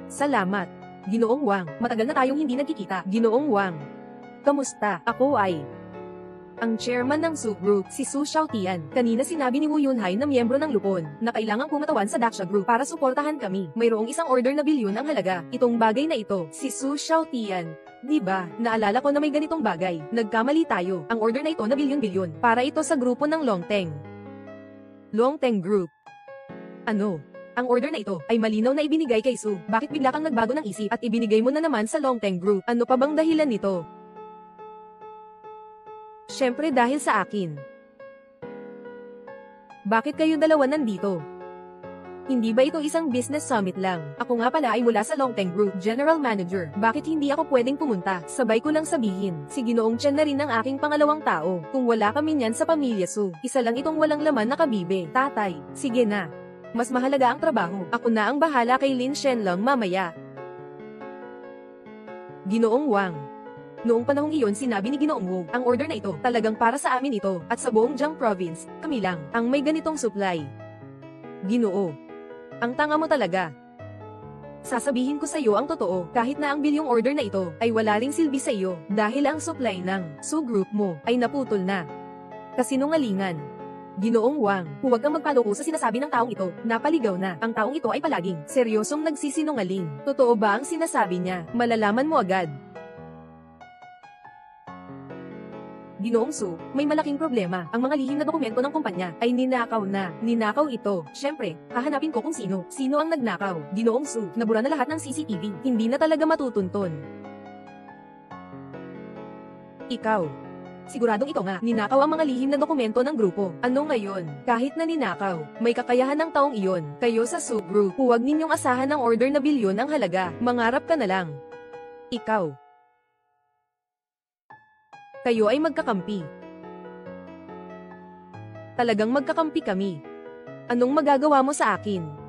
Salamat. Ginoong Wang, matagal na tayong hindi nagkikita. Ginoong Wang. Kamusta? Ako ay ang chairman ng Su Group, si Su Xiaotian. Kanina sinabi ni Wu Yunhai na miyembro ng Lupon, na kailangang pumatawan sa Daksha Group para suportahan kami. Mayroong isang order na bilyon ang halaga. Itong bagay na ito, si Su Xiaotian. Diba, naalala ko na may ganitong bagay. Nagkamali tayo. Ang order na ito na bilyon-bilyon. Para ito sa grupo ng Longteng. Longteng Group. Ano? Ang order na ito ay malinaw na ibinigay kay Su. Bakit bigla kang nagbago ng isip at ibinigay mo na naman sa Longteng Group? Ano pa bang dahilan nito? Siyempre dahil sa akin. Bakit kayo dalawa nandito? Hindi ba ito isang business summit lang? Ako nga pala ay mula sa Longteng Group, General Manager. Bakit hindi ako pwedeng pumunta? Sabay ko lang sabihin, si Ginoong Chen na rin ang aking pangalawang tao. Kung wala kami niyan sa pamilya Su, isa lang itong walang laman na kabibe. Tatay, sige na. Mas mahalaga ang trabaho. Ako na ang bahala kay Lin Shenlong mamaya. Ginoong Wang. Noong panahong iyon sinabi ni Ginoong Wu, ang order na ito, talagang para sa amin ito, at sa buong Jiang Province, kami lang, ang may ganitong supply. Ginoo. Ang tanga mo talaga. Sasabihin ko sa iyo ang totoo, kahit na ang bilyong order na ito, ay wala ring silbi sa iyo, dahil ang supply ng Su Group mo, ay naputol na. Kasinungalingan. Ginoong Wang, huwag kang magpaloko sa sinasabi ng taong ito, napaligaw na, ang taong ito ay palaging, seryosong nagsisinungaling. Totoo ba ang sinasabi niya? Malalaman mo agad. Ginoong Su, may malaking problema. Ang mga lihim na dokumento ng kumpanya ay ninakaw na. Ninakaw ito. Siyempre, hahanapin ko kung sino. Sino ang nagnakaw? Ginoong Su, nabura na lahat ng CCTV. Hindi na talaga matutunton. Ikaw. Siguradong ito nga, ninakaw ang mga lihim na dokumento ng grupo. Ano ngayon? Kahit na ninakaw, may kakayahan ng taong iyon. Kayo sa Su Group, huwag ninyong asahan ng order na bilyon ang halaga. Mangarap ka na lang. Ikaw. Kayo ay magkakampi. Talagang magkakampi kami. Anong magagawa mo sa akin?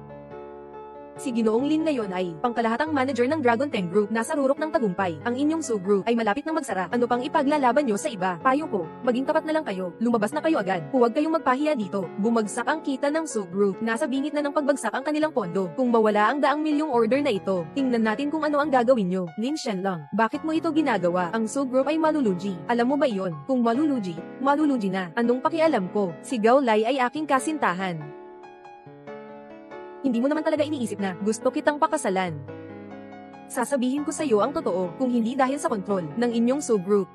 Si Ginoong Lin ngayon ay pangkalahatang manager ng Dragon Teng Group, nasa rurok ng tagumpay. Ang inyong Su Group ay malapit nang magsara. Ano pang ipaglalaban nyo sa iba? Payo ko, maging tapat na lang kayo. Lumabas na kayo agad. Huwag kayong magpahiya dito. Bumagsak ang kita ng Su Group. Nasa bingit na ng pagbagsak ang kanilang pondo. Kung mawala ang daang milyong order na ito, tingnan natin kung ano ang gagawin nyo. Lin Shenlong, bakit mo ito ginagawa? Ang Su Group ay malulugi. Alam mo ba iyon? Kung malulugi na. Anong pakialam ko? Si Gao Lai ay aking kasintahan. Hindi mo naman talaga iniisip na gusto kitang pakasalan. Sasabihin ko sa iyo ang totoo, kung hindi dahil sa kontrol ng inyong Su Group.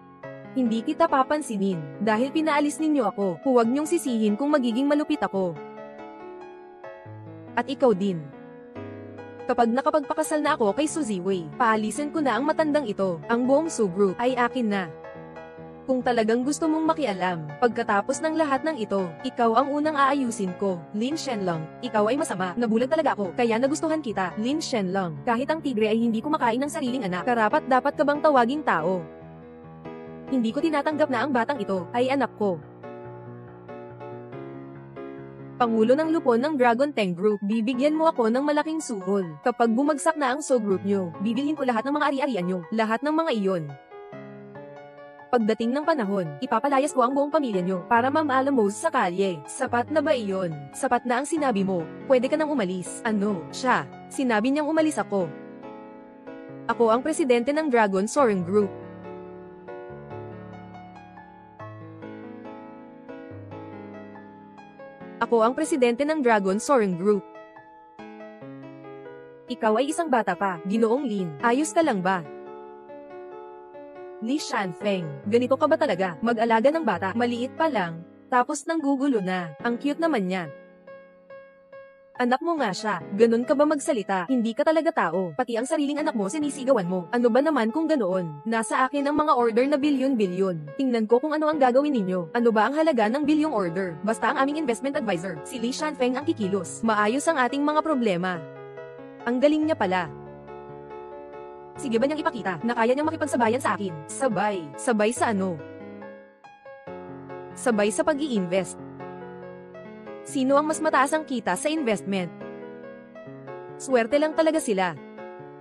Hindi kita papansinin, dahil pinaalis ninyo ako. Huwag niyong sisihin kung magiging malupit ako. At ikaw din. Kapag nakapagpakasal na ako kay Su Ziwei, paalisin ko na ang matandang ito. Ang buong Su Group ay akin na. Kung talagang gusto mong makialam, pagkatapos ng lahat ng ito, ikaw ang unang aayusin ko. Lin Shenlong, ikaw ay masama. Nabulag talaga ako, kaya nagustuhan kita. Lin Shenlong, kahit ang tigre ay hindi kumakain ng sariling anak, karapat dapat ka bang tawaging tao? Hindi ko tinatanggap na ang batang ito ay anak ko. Pangulo ng Lupon ng Dragon Teng Group, bibigyan mo ako ng malaking suhol. Kapag bumagsak na ang Su Group nyo, bibilhin ko lahat ng mga ari-arian nyo, lahat ng mga iyon. Pagdating ng panahon, ipapalayas ko ang buong pamilya nyo para mamaalamos sa kalye. Sapat na ba iyon? Sapat na ang sinabi mo. Pwede ka nang umalis. Ano? Siya. Sinabi niyang umalis ako. Ako ang presidente ng Dragon Soaring Group. Ako ang presidente ng Dragon Soaring Group. Ikaw ay isang bata pa, Ginoong Lin. Ayos ka lang ba? Li Shanfeng, ganito ka ba talaga? Mag-alaga ng bata, maliit pa lang, tapos nang gugulo na. Ang cute naman niya. Anak mo nga siya, ganun ka ba magsalita? Hindi ka talaga tao, pati ang sariling anak mo sinisigawan mo. Ano ba naman kung ganoon? Nasa akin ang mga order na bilyon-bilyon. Tingnan ko kung ano ang gagawin ninyo. Ano ba ang halaga ng bilyong order? Basta ang aming investment advisor, si Li Shanfeng ang kikilos. Maayos ang ating mga problema. Ang galing niya pala. Sige ba niyang ipakita na kaya niyang makipagsabayan sa akin? Sabay. Sabay sa ano? Sabay sa pag-i-invest. Sino ang mas mataas ang kita sa investment? Swerte lang talaga sila.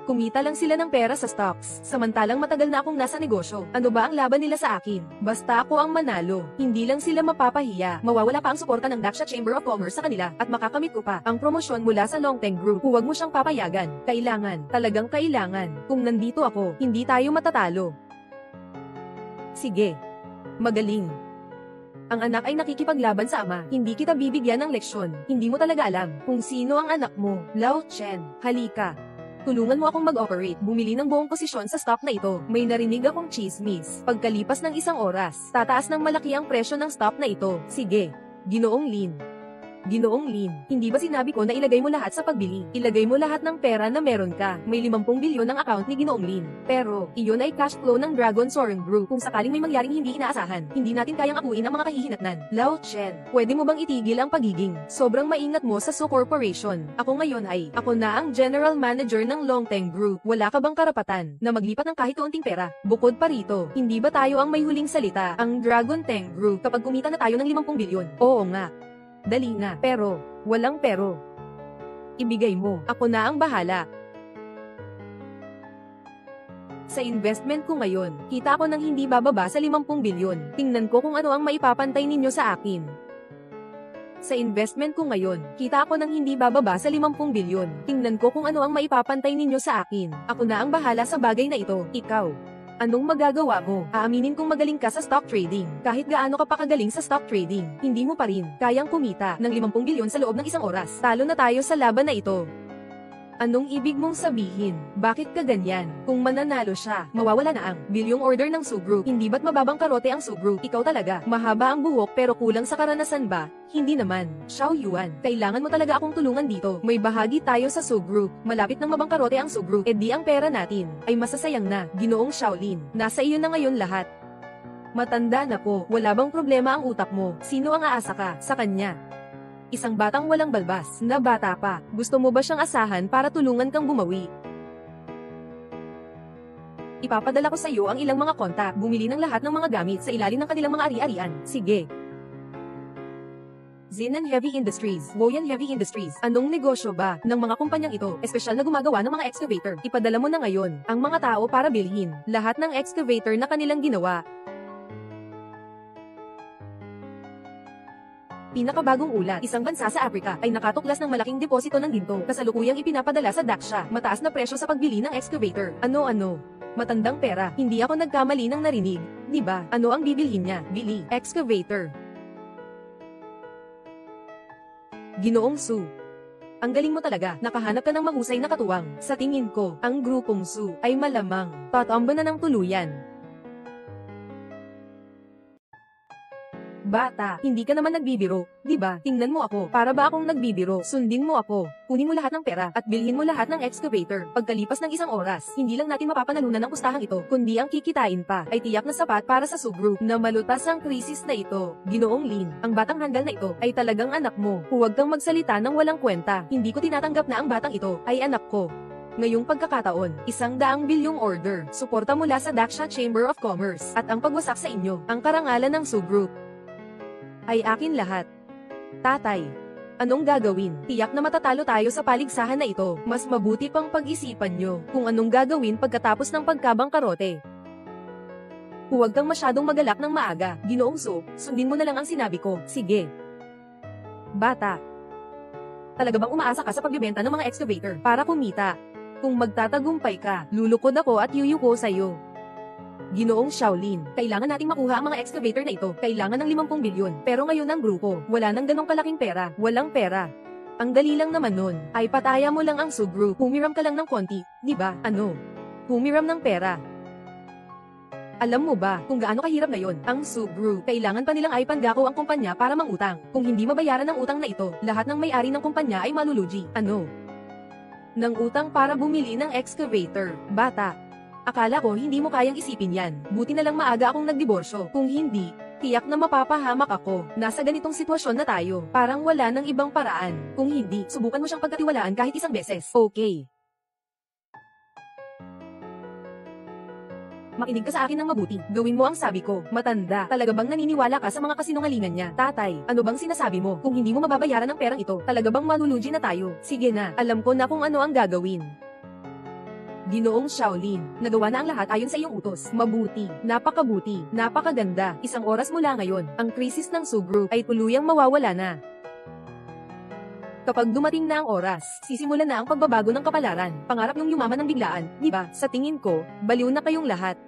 Kumita lang sila ng pera sa stocks, samantalang matagal na akong nasa negosyo. Ano ba ang laban nila sa akin? Basta ako ang manalo. Hindi lang sila mapapahiya. Mawawala pa ang suporta ng Daksha Chamber of Commerce sa kanila, at makakamit ko pa ang promosyon mula sa Longteng Group. Huwag mo siyang papayagan. Kailangan, talagang kailangan. Kung nandito ako, hindi tayo matatalo. Sige. Magaling. Ang anak ay nakikipaglaban sa ama. Hindi kita bibigyan ng leksyon. Hindi mo talaga alam kung sino ang anak mo. Lao Chen, halika. Tulungan mo akong mag-operate. Bumili ng buong posisyon sa stock na ito. May narinig akong chismis. Pagkalipas ng isang oras, tataas ng malaki ang presyo ng stock na ito. Sige. Ginoong Lin. Ginoong Lin, hindi ba sinabi ko na ilagay mo lahat sa pagbili? Ilagay mo lahat ng pera na meron ka. May 50 bilyon ang account ni Ginoong Lin. Pero, iyon ay cash flow ng Dragon Soaring Group. Kung sakaling may mangyaring hindi inaasahan, hindi natin kayang akuin ang mga kahihinatnan. Lao Chen, pwede mo bang itigil ang pagiging sobrang maingat mo sa Su Corporation? Ako ngayon ako na ang General Manager ng Longteng Group. Wala ka bang karapatan na maglipat ng kahit kaunting pera? Bukod pa rito, hindi ba tayo ang may huling salita? Ang Dragon Teng Group kapag kumita na tayo ng 50 bilyon? Oo nga. Dali na. Pero, walang pero. Ibigay mo. Ako na ang bahala. Sa investment ko ngayon, kita ko nang hindi bababa sa 50 bilyon. Tingnan ko kung ano ang maipapantay ninyo sa akin. Sa investment ko ngayon, kita ko nang hindi bababa sa 50 bilyon. Tingnan ko kung ano ang maipapantay ninyo sa akin. Ako na ang bahala sa bagay na ito. Ikaw. Anong magagawa mo? Aaminin kong magaling ka sa stock trading. Kahit gaano ka pa kagaling sa stock trading, hindi mo pa rin kayang kumita ng 50 bilyon sa loob ng isang oras. Talo na tayo sa laban na ito. Anong ibig mong sabihin? Bakit ka ganyan? Kung mananalo siya, mawawala na ang bilyong order ng Su Group. Hindi ba't mababang karote ang Su Group? Ikaw talaga. Mahaba ang buhok pero kulang sa karanasan ba? Hindi naman. Xiao Yuan, kailangan mo talaga akong tulungan dito. May bahagi tayo sa Su Group. Malapit nang mabangkarote ang Su Group. E di ang pera natin ay masasayang na. Ginoong Shaolin, nasa iyo na ngayon lahat. Matanda na po. Wala bang problema ang utak mo? Sino ang aasa ka sa kanya? Isang batang walang balbas, na bata pa. Gusto mo ba siyang asahan para tulungan kang bumawi? Ipapadala ko sa iyo ang ilang mga kontak. Bumili ng lahat ng mga gamit sa ilalim ng kanilang mga ari-arian. Sige. Zinan Heavy Industries, Woyan Heavy Industries. Anong negosyo ba ng mga kumpanyang ito? Espesyal na gumagawa ng mga excavator. Ipadala mo na ngayon ang mga tao para bilhin lahat ng excavator na kanilang ginawa. Pinakabagong ulat, isang bansa sa Africa ay nakatuklas ng malaking deposito ng ginto. Kasalukuyang ipinapadala sa Daksha. Mataas na presyo sa pagbili ng excavator. Ano? Matandang pera. Hindi ako nagkamali ng narinig. Di ba? Ano ang bibilhin niya? Bili. Excavator. Ginoong Su. Ang galing mo talaga. Nakahanap ka ng mahusay na katuwang. Sa tingin ko, ang grupong Su ay malamang tatamba na ng tuluyan. Bata, hindi ka naman nagbibiro, di ba? Tingnan mo ako, para ba akong nagbibiro? Sundin mo ako, kunin mo lahat ng pera, at bilhin mo lahat ng excavator. Pagkalipas ng isang oras, hindi lang natin mapapanalunan ng pustahang ito, kundi ang kikitain pa, ay tiyak na sapat para sa Su Group na malutas ang krisis na ito. Ginoong Lin, ang batang handal na ito, ay talagang anak mo. Huwag kang magsalita ng walang kwenta. Hindi ko tinatanggap na ang batang ito, ay anak ko. Ngayong pagkakataon, 100 bilyong order, suporta mula sa Daksha Chamber of Commerce, at ang pagwasak sa inyo, ang karangalan ng Su Group. Ay akin lahat. Tatay, anong gagawin? Tiyak na matatalo tayo sa paligsahan na ito. Mas mabuti pang pag-isipan nyo kung anong gagawin pagkatapos ng pagkabangkarote. Huwag kang masyadong magalak ng maaga. Ginoong Su, sundin mo na lang ang sinabi ko. Sige. Bata, talaga bang umaasa ka sa pagbibenta ng mga excavator para kumita? Kung magtatagumpay ka, lulukod ako at yuyuko sa'yo. Ginoong Shaolin, kailangan nating makuha ang mga excavator na ito. Kailangan ng 50 bilyon. Pero ngayon ang grupo, wala nang ganong kalaking pera. Walang pera. Ang dali lang naman nun, ay pataya mo lang ang Su Group. Humiram ka lang ng konti, di ba? Ano? Humiram ng pera. Alam mo ba kung gaano kahirap ngayon ang Su Group? Kailangan pa nilang ipangako ang kumpanya para mangutang. Kung hindi mabayaran ang utang na ito, lahat ng may-ari ng kumpanya ay malulugi. Ano? Ng utang para bumili ng excavator. Bata. Akala ko hindi mo kayang isipin yan. Buti na lang maaga akong nagdiborsyo. Kung hindi, tiyak na mapapahamak ako. Nasa ganitong sitwasyon na tayo. Parang wala nang ibang paraan. Kung hindi, subukan mo siyang pagkatiwalaan kahit isang beses. Okay. Makinig ka sa akin ng mabuti. Gawin mo ang sabi ko. Matanda, talaga bang naniniwala ka sa mga kasinungalingan niya? Tatay, ano bang sinasabi mo? Kung hindi mo mababayaran ng perang ito, talaga bang malulugi na tayo? Sige na, alam ko na kung ano ang gagawin. Ginoong Shaolin, nagawa na ang lahat ayon sa iyong utos. Mabuti, napakabuti, napakaganda. Isang oras mula ngayon, ang krisis ng Su Group ay tuluyang mawawala na. Kapag dumating na ang oras, sisimulan na ang pagbabago ng kapalaran. Pangarap yung yumaman ng biglaan, di ba? Sa tingin ko, baliw na kayong lahat.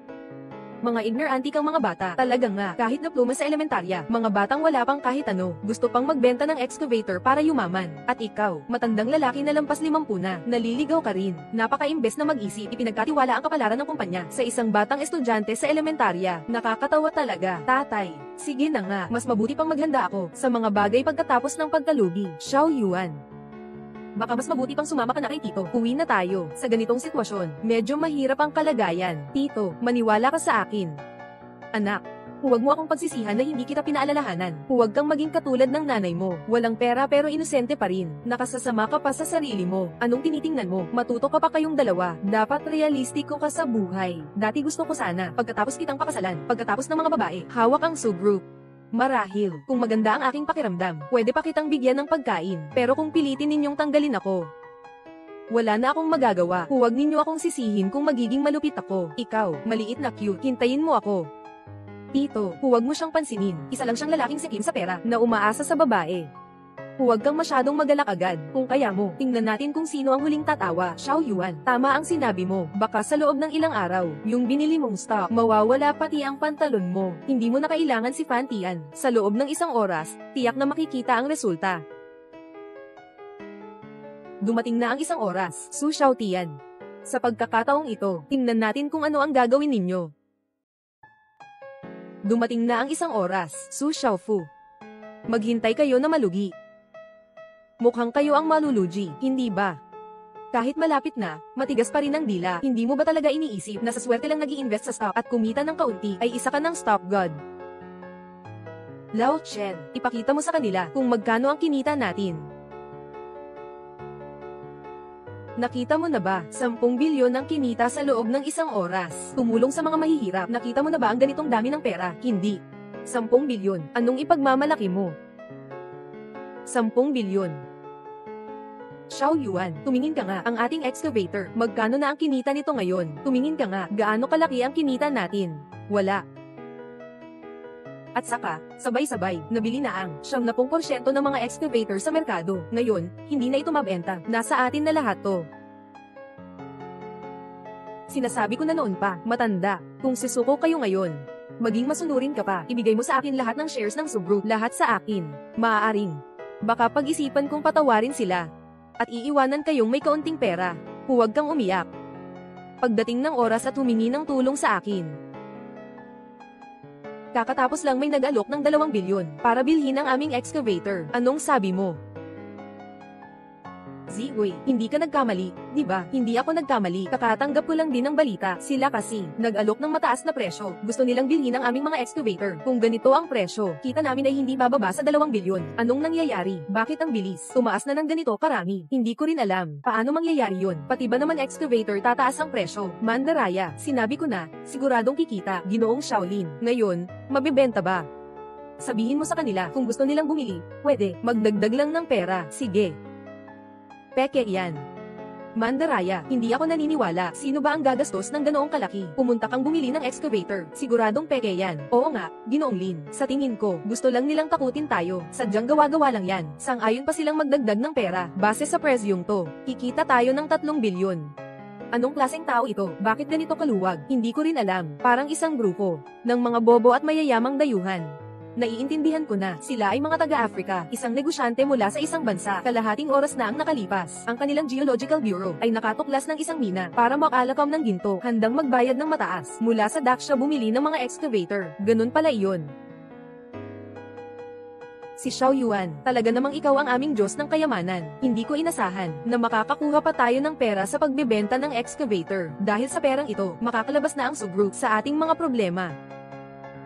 Mga ignorante kang mga bata. Talaga nga, kahit diploma sa elementarya, mga batang wala pang kahit ano, gusto pang magbenta ng excavator para yumaman. At ikaw, matandang lalaki na lampas 50 na, naliligaw ka rin. Napaka-imbes na mag-isip, ipinagkatiwala ang kapalaran ng kumpanya sa isang batang estudyante sa elementarya. Nakakatawa talaga, tatay. Sige na nga, mas mabuti pang maghanda ako sa mga bagay pagkatapos ng pagkalugi. Xiao Yuan. Baka mas mabuti pang sumama ka na kay Tito. Uwi na tayo. Sa ganitong sitwasyon, medyo mahirap ang kalagayan. Tito, maniwala ka sa akin. Anak, huwag mo akong pagsisihan na hindi kita pinaalalahanan. Huwag kang maging katulad ng nanay mo. Walang pera pero inosente pa rin. Nakasasama ka pa sa sarili mo. Anong tinitingnan mo? Matuto ka pa kayong dalawa. Dapat realistiko ka sa buhay. Dati gusto ko sana, pagkatapos kitang pakasalan, pagkatapos ng mga babae, hawak ang subgroup. Marahil, kung maganda ang aking pakiramdam, pwede pa kitang bigyan ng pagkain. Pero kung pilitin ninyong tanggalin ako, wala na akong magagawa. Huwag ninyo akong sisihin kung magiging malupit ako. Ikaw, maliit na cute, hintayin mo ako. Tito, huwag mo siyang pansinin. Isa lang siyang lalaking sikim sa pera na umaasa sa babae. Huwag kang masyadong magalak agad. Kung kaya mo, tingnan natin kung sino ang huling tatawa. Xiao Yuan, tama ang sinabi mo. Baka sa loob ng ilang araw, yung binili mong stock, mawawala pati ang pantalon mo. Hindi mo na kailangan si Fan Tian. Sa loob ng isang oras, tiyak na makikita ang resulta. Dumating na ang isang oras, Su Xiao Tian. Sa pagkakataong ito, tingnan natin kung ano ang gagawin ninyo. Dumating na ang isang oras, Su Xiaofu. Maghintay kayo na malugi. Mukhang kayo ang malulugi, hindi ba? Kahit malapit na, matigas pa rin ang dila. Hindi mo ba talaga iniisip na sa swerte lang nag-i-invest sa stock at kumita ng kaunti ay isa ka ng stock god? Lao Chen, ipakita mo sa kanila kung magkano ang kinita natin. Nakita mo na ba? 10 bilyon ang kinita sa loob ng isang oras. Tumulong sa mga mahihirap. Nakita mo na ba ang ganitong dami ng pera? Hindi. 10 bilyon. Anong ipagmamalaki mo? 10 bilyon. Xiao Yuan, tumingin ka nga, ang ating excavator. Magkano na ang kinita nito ngayon? Tumingin ka nga, gaano kalaki ang kinita natin? Wala. At saka, sabay-sabay, nabili na ang 70% ng mga excavator sa merkado. Ngayon, hindi na ito mabenta. Nasa atin na lahat to. Sinasabi ko na noon pa, matanda, kung sisuko kayo ngayon, maging masunurin ka pa, ibigay mo sa akin lahat ng shares ng subgroup, lahat sa akin. Maaaring. Baka pag-isipan kong patawarin sila. At iiwanan kayong may kaunting pera. Huwag kang umiyak. Pagdating ng oras at humingi ng tulong sa akin. Kakatapos lang may nag-alok ng 2 bilyon para bilhin ang aming excavator. Anong sabi mo? Ziwei, hindi ka nagkamali, di ba? Hindi ako nagkamali. Kakatanggap ko lang din ng balita. Sila kasi, nag-alok ng mataas na presyo. Gusto nilang bilhin ang aming mga excavator. Kung ganito ang presyo, kita namin ay hindi bababa sa 2 bilyon. Anong nangyayari? Bakit ang bilis? Tumaas na ng ganito karami. Hindi ko rin alam. Paano mangyayari yun? Pati ba naman excavator tataas ang presyo? Mandaraya, sinabi ko na, siguradong kikita, Ginoong Shaolin. Ngayon, mabibenta ba? Sabihin mo sa kanila, kung gusto nilang bumili, pwede, magdagdag lang ng pera. Sige. Peke yan. Mandaraya, hindi ako naniniwala. Sino ba ang gagastos ng ganoong kalaki? Pumunta kang bumili ng excavator. Siguradong peke yan. Oo nga, Ginoong Lin. Sa tingin ko, gusto lang nilang takutin tayo. Sadyang gawa-gawa lang yan. Sang-ayon pa silang magdagdag ng pera. Base sa presyong to, kikita tayo ng 3 bilyon. Anong klaseng tao ito? Bakit ganito kaluwag? Hindi ko rin alam. Parang isang grupo ng mga bobo at mayayamang dayuhan. Naiintindihan ko na, sila ay mga taga-Africa, isang negosyante mula sa isang bansa. Kalahating oras na ang nakalipas. Ang kanilang Geological Bureau ay nakatuklas ng isang mina para makalakam ng ginto, handang magbayad ng mataas. Mula sa Daksha bumili ng mga excavator. Ganun pala iyon. Si Xiao Yuan, talaga namang ikaw ang aming Diyos ng kayamanan. Hindi ko inasahan na makakakuha pa tayo ng pera sa pagbebenta ng excavator. Dahil sa perang ito, makakalabas na ang subgroup sa ating mga problema.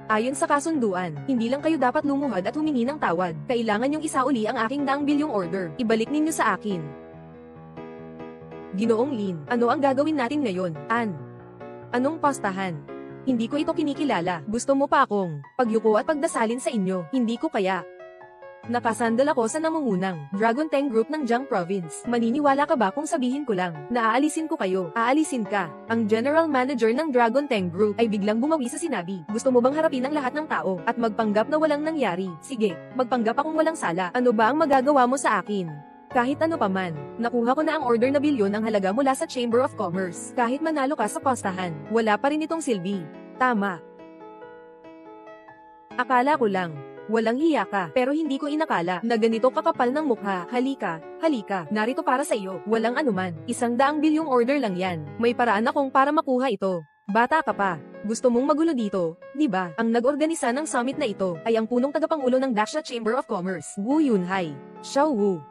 Ayon sa kasunduan, hindi lang kayo dapat lumuhad at humingi ng tawad. Kailangan niyong isauli ang aking 2 bilyong order. Ibalik ninyo sa akin. Ginoong Lin, ano ang gagawin natin ngayon? Anong pastahan? Hindi ko ito kinikilala. Gusto mo pa akong pagyuko at pagdasalin sa inyo? Hindi ko kaya. Nakasandal ako sa namungunang Dragon Tang Group ng Jiang Province. Maniniwala ka ba kung sabihin ko lang na aalisin ko kayo? Aalisin ka. Ang general manager ng Dragon Tang Group ay biglang bumawi sa sinabi. Gusto mo bang harapin ang lahat ng tao at magpanggap na walang nangyari? Sige, magpanggap akong walang sala. Ano ba ang magagawa mo sa akin? Kahit ano pa man, nakuha ko na ang order na bilyon ang halaga mula sa Chamber of Commerce. Kahit manalo ka sa postahan, wala pa rin itong silbi. Tama. Akala ko lang. Walang hiya ka, pero hindi ko inakala na ganito kakapal ng mukha. Halika, halika, narito para sa iyo. Walang anuman, 100 bilyong order lang yan. May paraan akong para makuha ito. Bata ka pa. Gusto mong magulo dito, di ba? Ang nag-organisa ng summit na ito ay ang punong tagapangulo ng Daksha Chamber of Commerce, Woo Yunhai. Xiao Wu.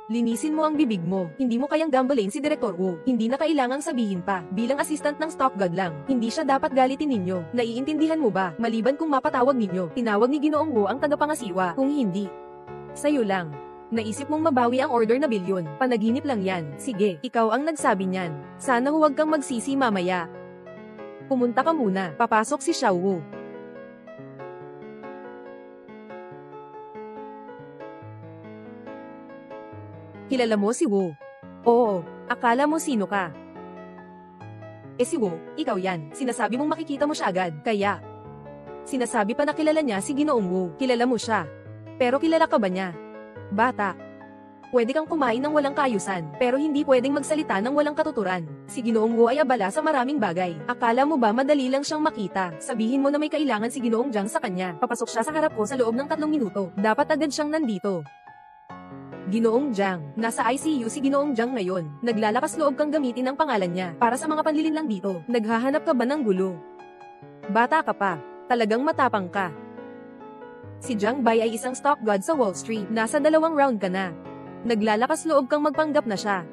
Linisin mo ang bibig mo. Hindi mo kayang gambalain si Direktor Wu. Hindi na kailangang sabihin pa. Bilang assistant ng stock god lang, hindi siya dapat galitin ninyo. Naiintindihan mo ba? Maliban kung mapatawag ninyo, tinawag ni Ginoong Wu ang tagapangasiwa. Kung hindi, sa'yo lang. Naisip mong mabawi ang order na bilyon. Panaginip lang yan. Sige, ikaw ang nagsabi niyan. Sana huwag kang magsisi mamaya. Pumunta ka muna. Papasok si Xiao Wu. Kilala mo si Wu? Oo, akala mo sino ka? Si Wu, ikaw yan. Sinasabi mong makikita mo siya agad, kaya sinasabi pa na kilala niya si Ginoong Wu. Kilala mo siya. Pero kilala ka ba niya? Bata. Pwede kang kumain ng walang kaayusan, pero hindi pwedeng magsalita ng walang katuturan. Si Ginoong Wu ay abala sa maraming bagay. Akala mo ba madali lang siyang makita? Sabihin mo na may kailangan si Ginoong Jiang sa kanya. Papasok siya sa harap ko sa loob ng 3 minuto. Dapat agad siyang nandito. Ginoong Jiang. Nasa ICU si Ginoong Jiang ngayon. Naglalakas loob kang gamitin ang pangalan niya para sa mga panlilin lang dito. Naghahanap ka ba ng gulo? Bata ka pa. Talagang matapang ka. Si Jiang Bai ay isang stock god sa Wall Street. Nasa 2 round ka na. Naglalakas loob kang magpanggap na siya.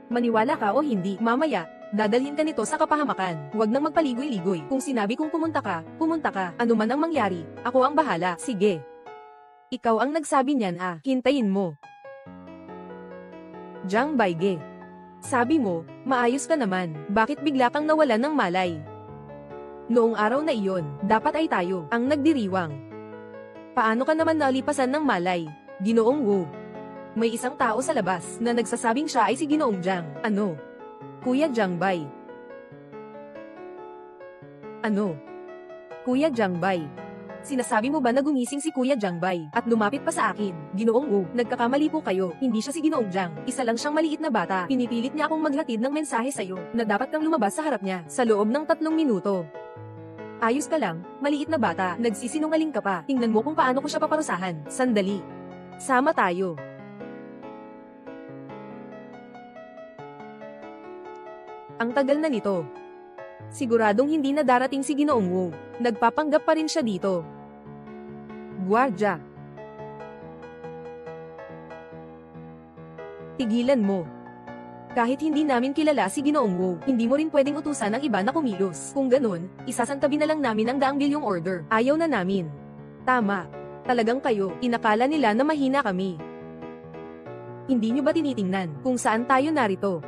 Maniwala ka o hindi, mamaya, dadalhin ka nito sa kapahamakan. Huwag nang magpaligoy-ligoy. Kung sinabi kong pumunta ka, pumunta ka. Ano man ang mangyari, ako ang bahala. Sige. Ikaw ang nagsabi niyan hintayin mo. Jiang Baige. Sabi mo, maayos ka naman, bakit bigla kang nawalan ng malay? Noong araw na iyon, dapat ay tayo ang nagdiriwang. Paano ka naman nalipasan ng malay? Ginoong Wu. May isang tao sa labas na nagsasabing siya ay si Ginoong Jiang. Ano? Kuya Jiang Bai. Ano? Kuya Jiang Bai. Sinasabi mo ba na gumising si Kuya Jiang Bai at lumapit pa sa akin? Ginoong Wu, nagkakamali po kayo. Hindi siya si Ginoong Jiang. Isa lang siyang maliit na bata. Pinipilit niya akong maghatid ng mensahe sa'yo na dapat kang lumabas sa harap niya sa loob ng 3 minuto. Ayos ka lang, maliit na bata. Nagsisinungaling ka pa. Tingnan mo kung paano ko siya paparusahan. Sandali. Sama tayo. Ang tagal na nito. Siguradong hindi na darating si Ginoong Wu. Nagpapanggap pa rin siya dito. Guardia. Tigilan mo. Kahit hindi namin kilala si Ginoong Wu, hindi mo rin pwedeng utusan ng iba na kumilos. Kung ganun, isasantabi na lang namin ang 200 bilyong order. Ayaw na namin. Tama. Talagang kayo, inakala nila na mahina kami. Hindi nyo ba tinitingnan kung saan tayo narito?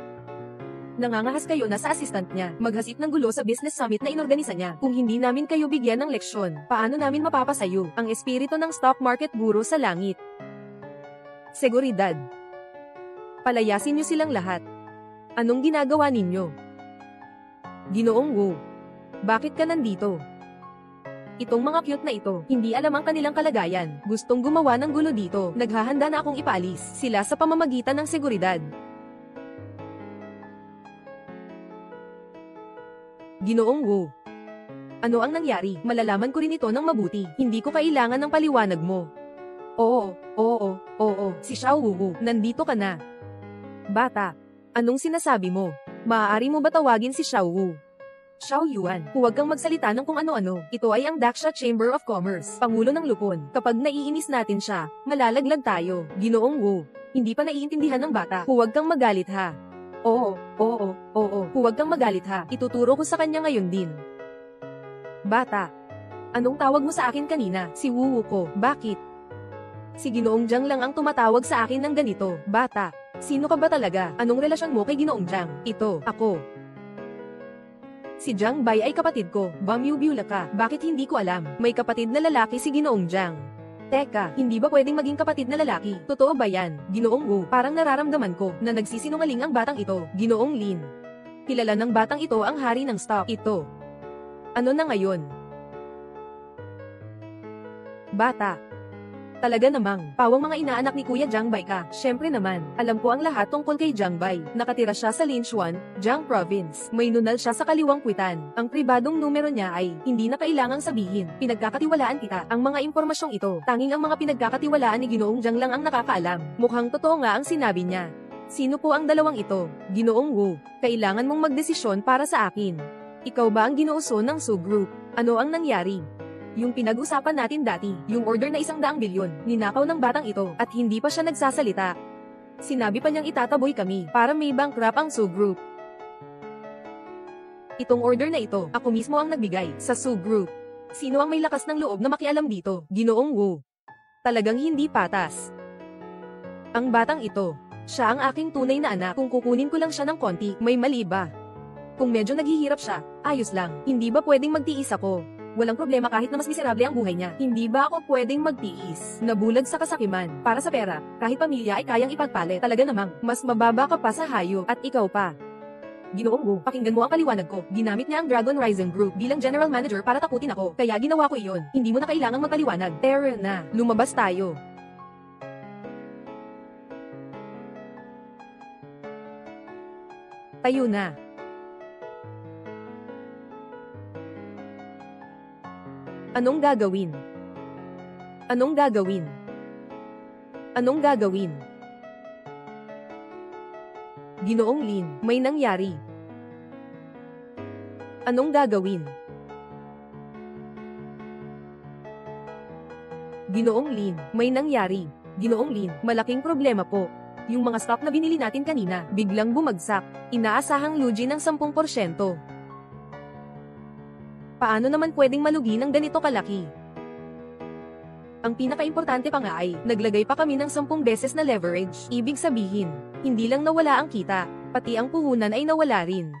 Nangangahas kayo na sa assistant niya, maghasip ng gulo sa business summit na inorganisa niya. Kung hindi namin kayo bigyan ng leksyon, paano namin mapapasayo ang espiritu ng stock market guru sa langit? Seguridad. Palayasin niyo silang lahat. Anong ginagawa ninyo? Ginoong Wu, bakit ka nandito? Itong mga cute na ito, hindi alam ang kanilang kalagayan. Gustong gumawa ng gulo dito. Naghahanda na akong ipaalis sila sa pamamagitan ng seguridad. Ginoong Wu. Ano ang nangyari? Malalaman ko rin ito ng mabuti. Hindi ko kailangan ng paliwanag mo. Oo. Si Xiao Wu, nandito ka na. Bata, anong sinasabi mo? Maaari mo ba tawagin si Xiao Wu? Xiao Yuan, huwag kang magsalita ng kung ano-ano. Ito ay ang Daksha Chamber of Commerce, Pangulo ng Lupon. Kapag naiinis natin siya, malalaglag tayo. Ginoong Wu, hindi pa naiintindihan ng bata. Huwag kang magalit ha. Oo. Huwag kang magalit ha. Ituturo ko sa kanya ngayon din. Bata. Anong tawag mo sa akin kanina? Si Wu ko. Bakit? Si Ginoong Jiang lang ang tumatawag sa akin ng ganito. Bata. Sino ka ba talaga? Anong relasyon mo kay Ginoong Jiang? Ito, ako. Si Jiang Bai ay kapatid ko. Bamyubula ka. Bakit hindi ko alam? May kapatid na lalaki si Ginoong Jiang. Teka, hindi ba pwedeng maging kapatid na lalaki? Totoo ba yan? Ginoong Wu, parang nararamdaman ko na nagsisinungaling ang batang ito. Ginoong Lin. Kilala ng batang ito ang hari ng stock. Ito. Ano na ngayon? Bata. Talaga namang, pawang mga inaanak ni Kuya Jiangbei ka. Syempre naman, alam ko ang lahat tungkol kay Jiangbei. Nakatira siya sa Linchuan, Jiang Province. May nunal siya sa kaliwang kwitan. Ang pribadong numero niya ay, hindi na kailangang sabihin. Pinagkakatiwalaan kita. Ang mga impormasyong ito, tanging ang mga pinagkakatiwalaan ni Ginoong Jiang lang ang nakakaalam. Mukhang totoo nga ang sinabi niya. Sino po ang dalawang ito? Ginoong Wu, kailangan mong magdesisyon para sa akin. Ikaw ba ang ginuuso ng Su Group? Ano ang nangyari? Yung pinag-usapan natin dati, yung order na 100 bilyon, ninakaw ng batang ito, at hindi pa siya nagsasalita. Sinabi pa niyang itataboy kami, para may bankrupt ang Su Group. Itong order na ito, ako mismo ang nagbigay, sa Su Group. Sino ang may lakas ng loob na makialam dito? Ginoong Wu. Talagang hindi patas. Ang batang ito, siya ang aking tunay na anak. Kung kukunin ko lang siya ng konti, may mali ba? Kung medyo naghihirap siya, ayos lang. Hindi ba pwedeng magtiis ako? Walang problema kahit na mas miserable ang buhay niya. Hindi ba ako pwedeng magtiis? Nabulag sa kasakiman, para sa pera, kahit pamilya ay kayang ipagpalit. Talaga namang, mas mababa ka pa sa hayop, at ikaw pa. Ginoong Wu, pakinggan mo ang paliwanag ko. Ginamit niya ang Dragon Rising Group bilang general manager para takutin ako. Kaya ginawa ko iyon. Hindi mo na kailangang magpaliwanag. Tara na, lumabas tayo. Tayo na. Anong gagawin? Anong gagawin? Anong gagawin? Ginoong Lin, may nangyari. Anong gagawin? Ginoong Lin, may nangyari. Ginoong Lin, malaking problema po. Yung mga stock na binili natin kanina, biglang bumagsak. Inaasahang lugi ng 10%. Paano naman pwedeng malugi ng ganito kalaki? Ang pinaka-importante pa nga ay, naglagay pa kami ng 10 beses na leverage. Ibig sabihin, hindi lang nawala ang kita, pati ang puhunan ay nawala rin.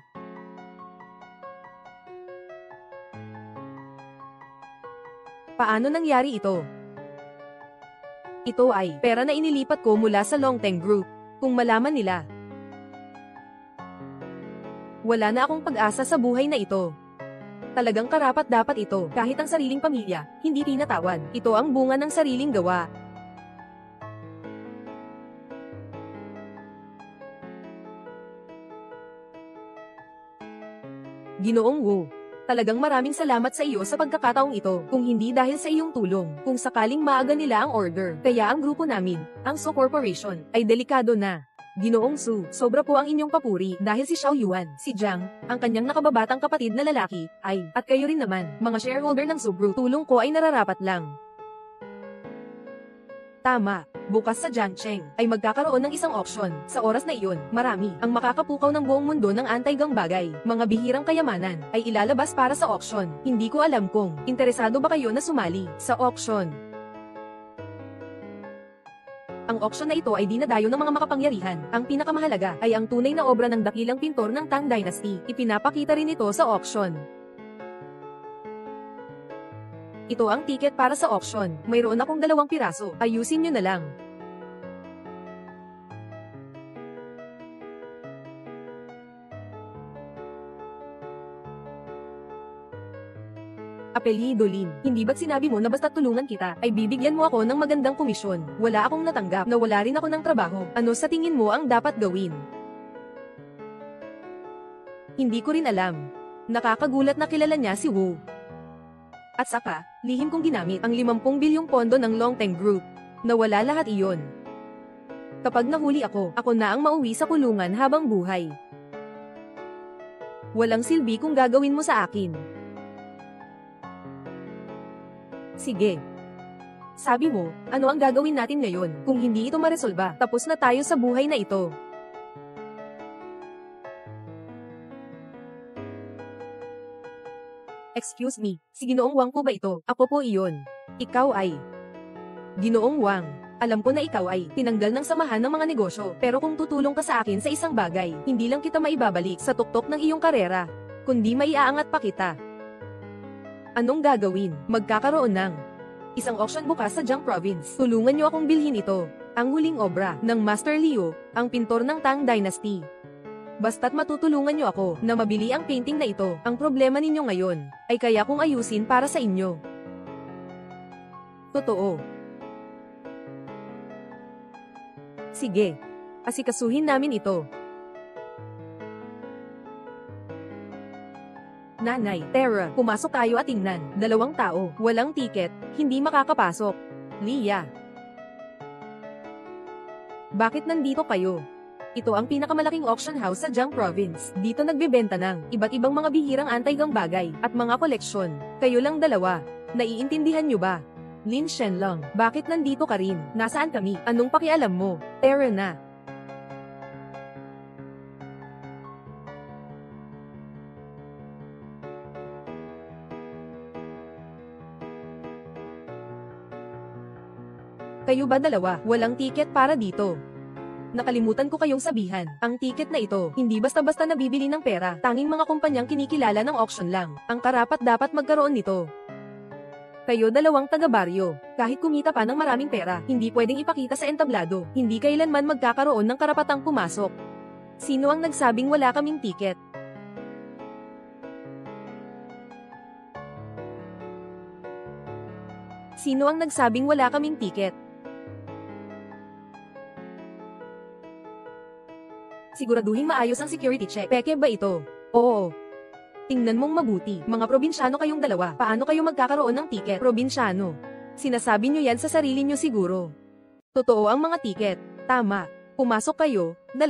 Paano nangyari ito? Ito ay, pera na inilipat ko mula sa Longteng Group. Kung malaman nila, wala na akong pag-asa sa buhay na ito. Talagang karapat-dapat ito, kahit ang sariling pamilya, hindi tinatawad. Ito ang bunga ng sariling gawa. Ginoong Wu, talagang maraming salamat sa iyo sa pagkakataong ito, kung hindi dahil sa iyong tulong, kung sakaling maaga nila ang order, kaya ang grupo namin, ang Su Corporation, ay delikado na. Ginoong Su, sobra po ang inyong papuri dahil si Xiao Yuan, si Jiang, ang kanyang nakababatang kapatid na lalaki, ay, at kayo rin naman, mga shareholder ng Su Group, tulong ko ay nararapat lang. Tama, bukas sa Jiangcheng, ay magkakaroon ng isang auction. Sa oras na iyon, marami, ang makakapukaw ng buong mundo ng anti-gang bagay, mga bihirang kayamanan, ay ilalabas para sa auction. Hindi ko alam kung, interesado ba kayo na sumali, sa auction. Ang auction na ito ay dinadayo ng mga makapangyarihan. Ang pinakamahalaga ay ang tunay na obra ng dakilang pintor ng Tang Dynasty. Ipinapakita rin ito sa auction. Ito ang ticket para sa auction. Mayroon akong 2 piraso. Ayusin nyo na lang. Apelyido Lin, hindi ba't sinabi mo na basta't tulungan kita, ay bibigyan mo ako ng magandang komisyon? Wala akong natanggap, nawala rin ako ng trabaho. Ano sa tingin mo ang dapat gawin? Hindi ko rin alam. Nakakagulat na kilala niya si Wu. At saka, lihim kong ginamit ang 50 bilyong pondo ng Longteng Group. Nawala lahat iyon. Kapag nahuli ako na ang mauwi sa kulungan habang buhay. Walang silbi kung gagawin mo sa akin. Sige. Sabi mo, ano ang gagawin natin ngayon? Kung hindi ito maresolba, tapos na tayo sa buhay na ito. Excuse me, si Ginoong Wang po ba ito? Ako po iyon. Ikaw ay Ginoong Wang. Alam ko na ikaw ay tinanggal ng samahan ng mga negosyo, pero kung tutulong ka sa akin sa isang bagay, hindi lang kita maibabalik sa tuktok ng iyong karera, kundi maiaangat pa kita. Anong gagawin? Magkakaroon ng isang auction bukas sa Jiang Province. Tulungan niyo akong bilhin ito. Ang huling obra ng Master Liu, ang pintor ng Tang Dynasty. Basta't matutulungan niyo ako na mabili ang painting na ito. Ang problema ninyo ngayon ay kaya kong ayusin para sa inyo. Totoo. Sige. Asikasuhin namin ito. Nanay, Tara, pumasok tayo at tingnan. 2 tao, walang tiket, hindi makakapasok. Leah. Bakit nandito kayo? Ito ang pinakamalaking auction house sa Jiang Province. Dito nagbebenta ng iba't ibang mga bihirang anti-gang bagay at mga koleksyon. Kayo lang 2. Naiintindihan nyo ba? Lin Shenlong, bakit nandito ka rin? Nasaan kami? Anong pakialam mo? Tara na. Kayo ba 2? Walang tiket para dito. Nakalimutan ko kayong sabihan, ang tiket na ito, hindi basta-basta nabibili ng pera, tanging mga kumpanyang kinikilala ng auction lang, ang karapat-dapat magkaroon nito. Kayo 2 taga-baryo, kahit kumita pa ng maraming pera, hindi pwedeng ipakita sa entablado, hindi kailanman magkakaroon ng karapatang pumasok. Sino ang nagsabing wala kaming tiket? Sino ang nagsabing wala kaming tiket? Siguraduhin maayos ang security check. Peke ba ito? Oo. Tingnan mong mabuti. Mga probinsyano kayong 2. Paano kayo magkakaroon ng tiket? Probinsyano. Sinasabi nyo yan sa sarili nyo siguro. Totoo ang mga tiket. Tama. Pumasok kayo, 2.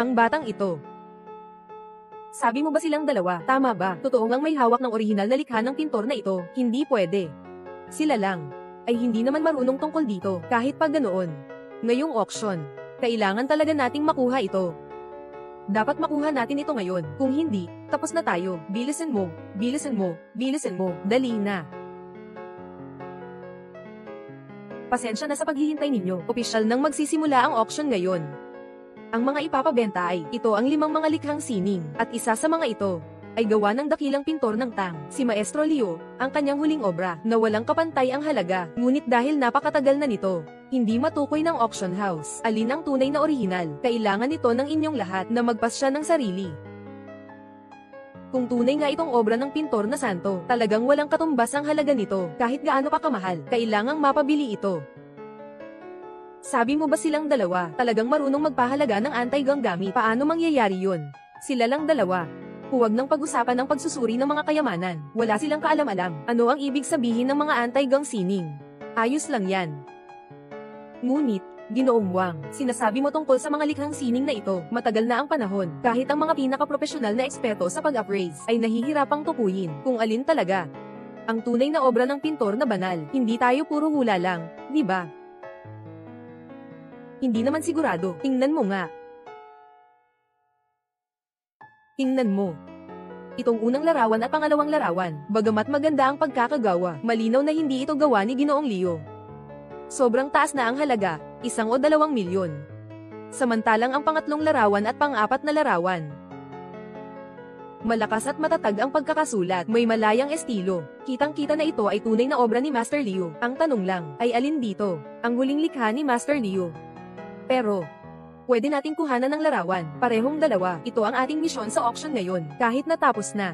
Ang batang ito. Sabi mo ba silang 2? Tama ba? Totoo ngang may hawak ng orihinal na likha ng pintor na ito. Hindi pwede. Sila lang. Ay hindi naman marunong tungkol dito, kahit pa ganoon. Ngayong auction, kailangan talaga nating makuha ito. Dapat makuha natin ito ngayon, kung hindi, tapos na tayo. Bilisan mo, bilisan mo, bilisan mo, dali na. Pasensya na sa paghihintay ninyo, opisyal nang magsisimula ang auction ngayon. Ang mga ipapabenta ay, ito ang 5 mga likhang sining, at isa sa mga ito, ay gawa ng dakilang pintor ng Tang, si Maestro Liu, ang kanyang huling obra, na walang kapantay ang halaga, ngunit dahil napakatagal na nito, hindi matukoy ng auction house, alin ang tunay na orihinal, kailangan ito ng inyong lahat na magpasya ng sarili. Kung tunay nga itong obra ng pintor na santo, talagang walang katumbas ang halaga nito, kahit gaano pa kamahal, kailangang mapabili ito. Sabi mo ba silang 2, talagang marunong magpahalaga ng anti-gang gamit? Paano mangyayari yun? Sila lang 2. Huwag nang pag-usapan ng pagsusuri ng mga kayamanan. Wala silang kaalam-alam. Ano ang ibig sabihin ng mga anti-gang sining? Ayos lang yan. Ngunit, Ginoong Wang, sinasabi mo tungkol sa mga likhang sining na ito, matagal na ang panahon. Kahit ang mga pinaka-profesional na eksperto sa pag-appraise ay nahihirapang tukuyin kung alin talaga ang tunay na obra ng pintor na banal. Hindi tayo puro hula lang, di ba? Hindi naman sigurado. Tingnan mo nga. Tingnan mo. Itong unang larawan at pangalawang larawan, bagamat maganda ang pagkakagawa, malinaw na hindi ito gawa ni Ginoong Liu. Sobrang taas na ang halaga, 1 o 2 milyon. Samantalang ang pangatlong larawan at pang-4 na larawan, malakas at matatag ang pagkakasulat, may malayang estilo. Kitang-kita na ito ay tunay na obra ni Master Liu. Ang tanong lang, ay alin dito? Ang huling likha ni Master Liu. Pero, pwede nating kuhanan ng larawan, parehong 2. Ito ang ating misyon sa auction ngayon, kahit natapos na.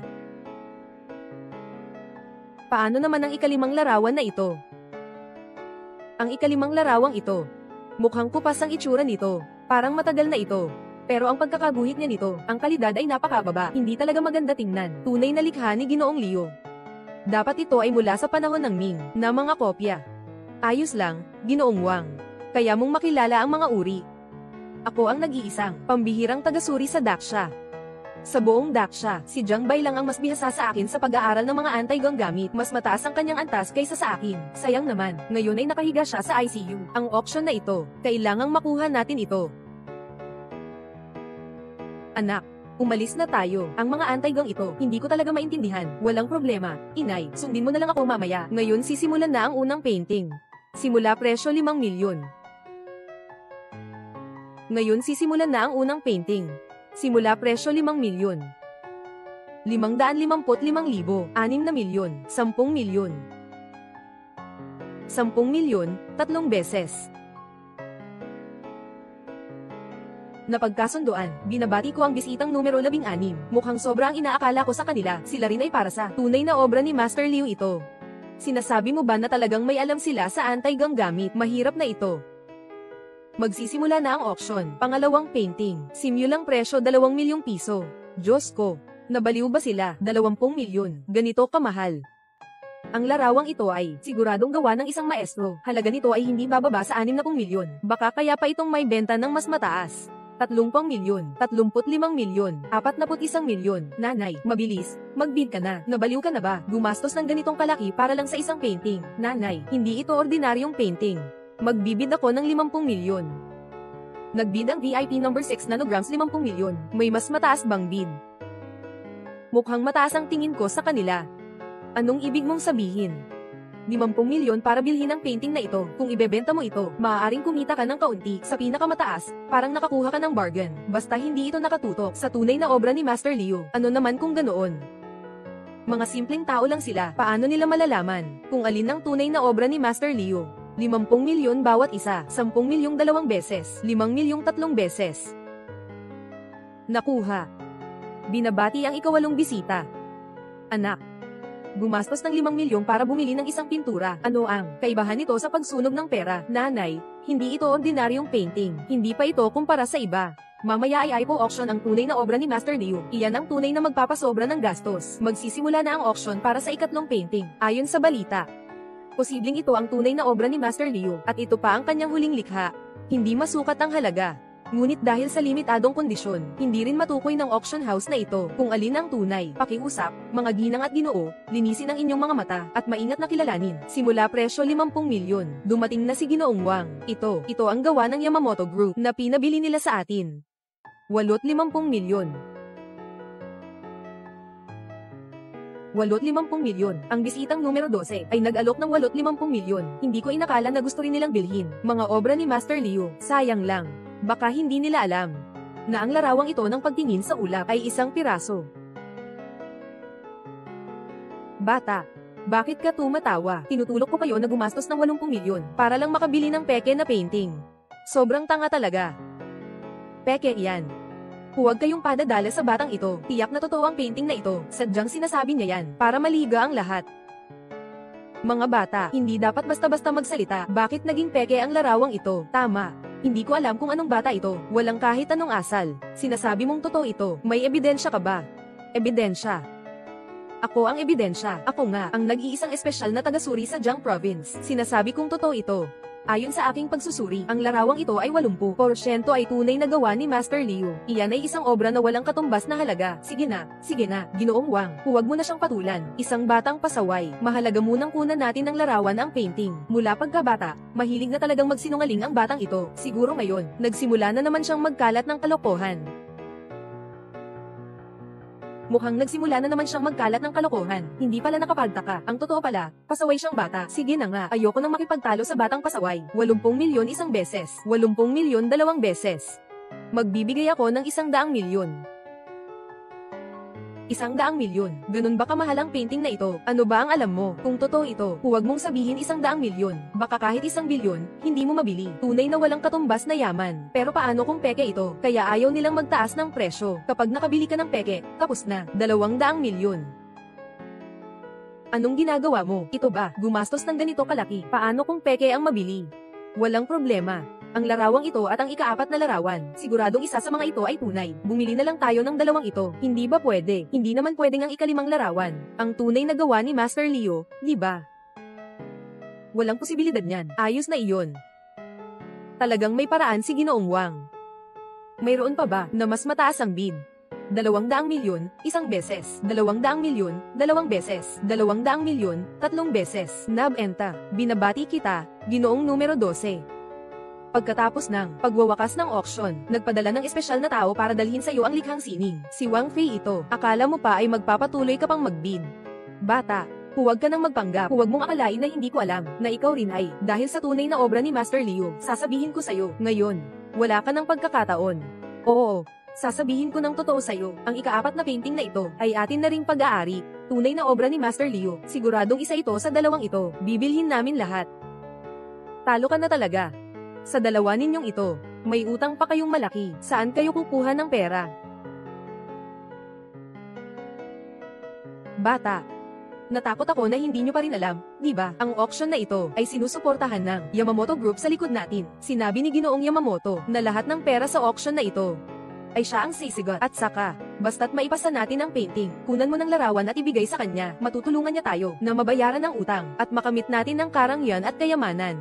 Paano naman ang ika-5 larawan na ito? Ang ika-5 larawang ito, mukhang kupas ang itsura nito, parang matagal na ito. Pero ang pagkakaguhit niya nito, ang kalidad ay napakababa, hindi talaga maganda tingnan. Tunay na likha ni Ginoong Liu. Dapat ito ay mula sa panahon ng Ming, na mga kopya. Ayos lang, Ginoong Wang. Kaya mong makilala ang mga uri. Ako ang nag-iisang, pambihirang tagasuri sa Daksha. Sa buong Daksha, si Jiang Bai lang ang mas bihasa sa akin sa pag-aaral ng mga anti-gang gamit. Mas mataas ang kanyang antas kaysa sa akin. Sayang naman, ngayon ay nakahiga siya sa ICU. Ang auction na ito, kailangang makuha natin ito. Anak, umalis na tayo. Ang mga anti-gang ito, hindi ko talaga maintindihan. Walang problema. Inay, sundin mo na lang ako mamaya. Ngayon sisimulan na ang unang painting. Simula presyo 5 milyon. Ngayon sisimulan na ang unang painting. Simula presyo 5 milyon. 555,000, 6 na milyon, 10 milyon. 10 milyon, 3 beses. Napagkasunduan, binabati ko ang bisitang numero 16. Mukhang sobrang inaakala ko sa kanila, sila rin ay para sa tunay na obra ni Master Liu ito. Sinasabi mo ba na talagang may alam sila sa anti-gang gamit? Mahirap na ito. Magsisimula na ang auction. Pangalawang painting. Simulang presyo 2 milyong piso. Diyos ko. Nabaliw ba sila? 20 milyon. Ganito kamahal. Ang larawang ito ay siguradong gawa ng isang maestro. Halaga nito ay hindi bababa sa 60 milyon. Baka kaya pa itong may benta ng mas mataas. 30 milyon, 35 milyon, 41 milyon. Nanay, mabilis. Magbid ka na. Nabaliw ka na ba? Gumastos ng ganitong kalaki para lang sa isang painting. Nanay, hindi ito ordinaryong painting. Magbibid ako ng 50 milyon. Nagbid ang VIP number 6 nanograms 50 milyon. May mas mataas bang bid? Mukhang mataas ang tingin ko sa kanila. Anong ibig mong sabihin? 50 milyon para bilhin ang painting na ito. Kung ibebenta mo ito, maaaring kumita ka ng kaunti. Sa pinakamataas, parang nakakuha ka ng bargain. Basta hindi ito nakatutok sa tunay na obra ni Master Leo. Ano naman kung ganoon? Mga simpleng tao lang sila. Paano nila malalaman kung alin ang tunay na obra ni Master Leo? 50 milyon bawat isa, 10 milyong 2 beses, 5 milyong 3 beses. Nakuha. Binabati ang ikawalong bisita. Anak. Gumastos ng 5 milyon para bumili ng isang pintura. Ano ang kaibahan nito sa pagsunog ng pera? Nanay, hindi ito ordinaryong painting. Hindi pa ito kumpara sa iba. Mamaya ay iPo auction ang tunay na obra ni Master Leo. Iyan ang tunay na magpapasobra ng gastos. Magsisimula na ang auction para sa ikatlong painting. Ayon sa balita, posibleng ito ang tunay na obra ni Master Leo, at ito pa ang kanyang huling likha. Hindi masukat ang halaga. Ngunit dahil sa limitadong kondisyon, hindi rin matukoy ng auction house na ito kung alin ang tunay. Pakiusap, mga ginang at ginoo, linisin ang inyong mga mata, at maingat na kilalanin. Simula presyo 50 milyon. Dumating na si Ginoong Wang. Ito ang gawa ng Yamamoto Group na pinabili nila sa atin. 50 milyon. 50 milyon. Ang bisitang numero 12 ay nag-alok ng 50 milyon. Hindi ko inakala na gusto rin nilang bilhin mga obra ni Master Leo. Sayang lang. Baka hindi nila alam na ang larawang ito ng pagtingin sa ulap ay isang piraso. Bata, bakit ka tumatawa? Tinutulok ko kayo na gumastos ng 80 milyon para lang makabili ng peke na painting. Sobrang tanga talaga. Peke yan. Huwag kayong padadala sa batang ito. Tiyak na totoo ang painting na ito. Sadyang sinasabi niya yan para maliga ang lahat. Mga bata, hindi dapat basta-basta magsalita. Bakit naging peke ang larawang ito? Tama. Hindi ko alam kung anong bata ito. Walang kahit anong asal. Sinasabi mong totoo ito. May ebidensya ka ba? Ebidensya. Ako ang ebidensya. Ako nga ang nag-iisang espesyal na taga-suri sa Jiang Province. Sinasabi kong totoo ito. Ayon sa aking pagsusuri, ang larawang ito ay 80% ay tunay na gawa ni Master Leo. Iyan ay isang obra na walang katumbas na halaga. Sige na, Ginoong Wang, huwag mo na siyang patulan. Isang batang pasaway. Mahalaga munang kunan natin ng larawan ang painting. Mula pagkabata, mahilig na talagang magsinungaling ang batang ito. Siguro ngayon, nagsimula na naman siyang magkalat ng kalokohan. Mukhang nagsimula na naman siyang magkalat ng kalokohan. Hindi pala nakapagtaka. Ang totoo pala, pasaway siyang bata. Sige na nga, ayoko nang makipagtalo sa batang pasaway. 80 milyon isang beses. 80 milyon 2 beses. Magbibigay ako ng 100 milyon. 100 milyon. Ganun ba kamahal ang painting na ito? Ano ba ang alam mo? Kung totoo ito, huwag mong sabihin 100 milyon. Baka kahit 1 bilyon, hindi mo mabili. Tunay na walang katumbas na yaman. Pero paano kung peke ito? Kaya ayaw nilang magtaas ng presyo. Kapag nakabili ka ng peke, tapos na. 200 milyon. Anong ginagawa mo? Ito ba, gumastos ng ganito kalaki? Paano kung peke ang mabili? Walang problema. Ang larawang ito at ang ika-4 na larawan, siguradong isa sa mga ito ay tunay. Bumili na lang tayo ng dalawang ito. Hindi ba pwede? Hindi naman pwedeng ang ika-5 larawan. Ang tunay na gawa ni Master Leo, di ba? Walang posibilidad niyan. Ayos na iyon. Talagang may paraan si Ginoong Wang. Mayroon pa ba na mas mataas ang bid? 200 milyon, isang beses. 200 milyon, 2 beses. 200 milyon, 3 beses. Nabenta. Binabati kita, Ginoong numero 12. Pagkatapos ng pagwawakas ng auction, nagpadala ng espesyal na tao para dalhin sa iyo ang likhang sining. Si Wang Fei ito. Akala mo pa ay magpapatuloy ka pang magbid. Bata, huwag ka nang magpanggap. Huwag mong akalain na hindi ko alam na ikaw rin ay dahil sa tunay na obra ni Master Leo. Sasabihin ko sa'yo, ngayon, wala ka ng pagkakataon. Oo, sasabihin ko ng totoo sa'yo, ang ika-4 na painting na ito ay atin na ring pag-aari. Tunay na obra ni Master Leo. Siguradong isa ito sa dalawang ito. Bibilhin namin lahat. Talo ka na talaga. Sa dalawa ninyong ito, may utang pa kayong malaki. Saan kayo kukuha ng pera? Bata, Natakot ako na hindi nyo pa rin alam, di ba? Ang auction na ito ay sinusuportahan ng Yamamoto Group sa likod natin. Sinabi ni Ginoong Yamamoto na lahat ng pera sa auction na ito ay siya ang sisigot. At saka, basta't maipasa natin ang painting, kunan mo ng larawan at ibigay sa kanya, matutulungan niya tayo na mabayaran ang utang at makamit natin ang karangyaan at kayamanan.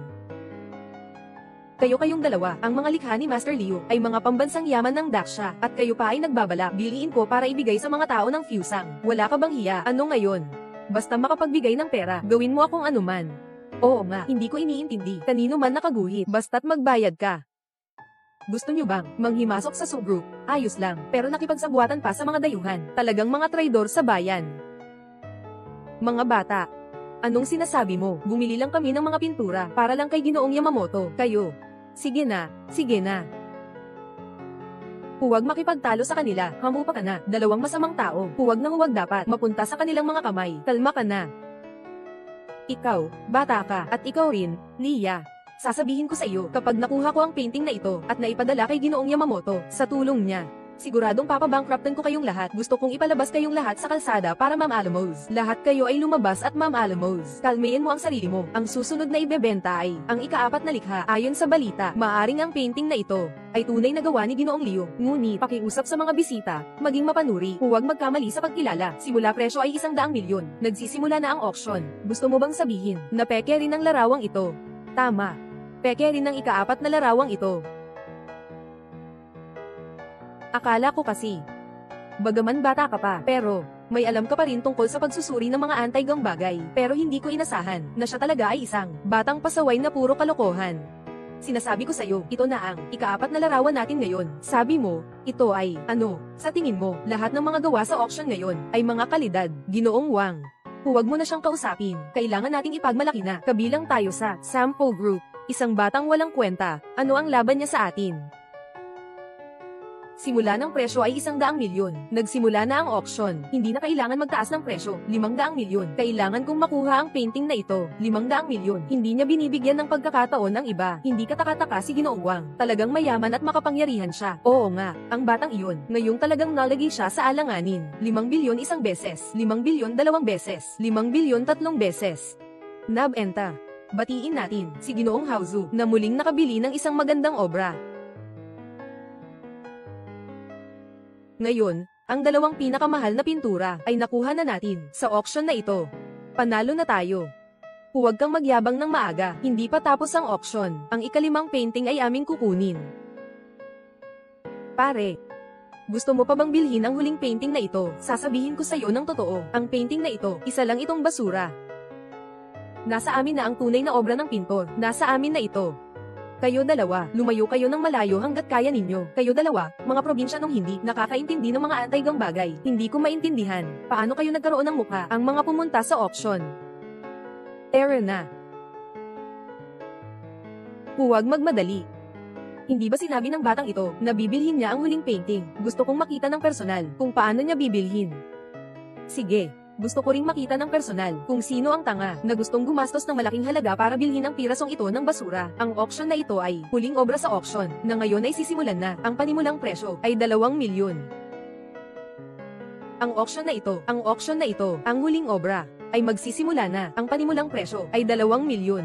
Kayong dalawa, ang mga likha ni Master Liu, ay mga pambansang yaman ng Daksha, at kayo pa ay nagbabala, biliin ko para ibigay sa mga tao ng Fusang. Wala ka bang hiya? Ano ngayon? Basta makapagbigay ng pera, gawin mo akong anuman. Oo nga, hindi ko iniintindi, kanino man nakaguhit, basta't magbayad ka. Gusto nyo bang manghimasok sa subgroup? Ayos lang, pero nakipagsabuatan pa sa mga dayuhan, talagang mga traidor sa bayan. Mga bata, anong sinasabi mo? Bumili lang kami ng mga pintura, para lang kay Ginoong Yamamoto, kayo. Sige na, sige na. Huwag makipagtalo sa kanila, hamupa ka na, dalawang masamang tao, huwag dapat mapunta sa kanilang mga kamay, kalma ka na. Ikaw, bata ka, at ikaw rin, Lia. Sasabihin ko sa iyo, kapag nakuha ko ang painting na ito, at naipadala kay Ginoong Yamamoto, sa tulong niya, siguradong papabankruptan ko kayong lahat. Gusto kong ipalabas kayong lahat sa kalsada para Ma'am Alamos. Lahat kayo ay lumabas at Ma'am Alamos. Kalmayin mo ang sarili mo. Ang susunod na ibebenta ay ang ika-4 na likha. Ayon sa balita, maaring ang painting na ito ay tunay na gawa ni Ginoong Liu. Ngunit, pakiusap sa mga bisita, maging mapanuri, huwag magkamali sa pagkilala. Simula presyo ay 100 milyon. Nagsisimula na ang auction. Gusto mo bang sabihin na peke rin ang larawang ito? Tama. Peke rin ang ika-4 na larawang ito. Akala ko kasi, bagaman bata ka pa, pero may alam ka pa rin tungkol sa pagsusuri ng mga anti-gang bagay. Pero hindi ko inasahan na siya talaga ay isang batang pasaway na puro kalokohan. Sinasabi ko sa'yo, ito na ang ika-4 na larawan natin ngayon. Sabi mo, ito ay, sa tingin mo, lahat ng mga gawa sa auction ngayon ay mga kalidad. Ginoong Wang, huwag mo na siyang kausapin. Kailangan nating ipagmalaki na. Kabilang tayo sa Sampo Group, isang batang walang kwenta. Ano ang laban niya sa atin? Simula ng presyo ay 100 milyon. Nagsimula na ang auction. Hindi na kailangan magtaas ng presyo, 500 milyon. Kailangan kong makuha ang painting na ito, 500 milyon. Hindi niya binibigyan ng pagkakataon ng iba. Hindi katakataka si Ginoong Wang. Talagang mayaman at makapangyarihan siya. Oo nga, ang batang iyon. Ngayong talagang nalagay siya sa alanganin. 5 bilyon isang beses, 5 bilyon 2 beses, 5 bilyon 3 beses. Nabenta. Batiin natin si Ginoong Haozu na muling nakabili ng isang magandang obra. Ngayon, ang dalawang pinakamahal na pintura ay nakuha na natin sa auction na ito. Panalo na tayo. Huwag kang magyabang ng maaga, hindi pa tapos ang auction. Ang ika-5 painting ay aming kukunin. Pare, gusto mo pa bang bilhin ang huling painting na ito? Sasabihin ko sa'yo ng totoo, ang painting na ito, isa lang itong basura. Nasa amin na ang tunay na obra ng pintor, nasa amin na ito. Kayo dalawa, lumayo kayo ng malayo hanggat kaya ninyo. Kayo dalawa, mga probinsyanong hindi nakakaintindi ng mga anti-gang bagay. Hindi ko maintindihan. Paano kayo nagkaroon ng mukha ang mga pumunta sa auction? Error na. Huwag magmadali. Hindi ba sinabi ng batang ito na bibilhin niya ang huling painting? Gusto kong makita ng personal kung paano niya bibilhin. Sige. Gusto ko ring makita ng personal kung sino ang tanga na gustong gumastos ng malaking halaga para bilhin ang pirasong ito ng basura. Ang auction na ito ay huling obra sa auction na ngayon ay sisimulan na. Ang panimulang presyo ay 2 milyon. Ang auction na ito, ang huling obra ay magsisimula na. Ang panimulang presyo ay 2 milyon.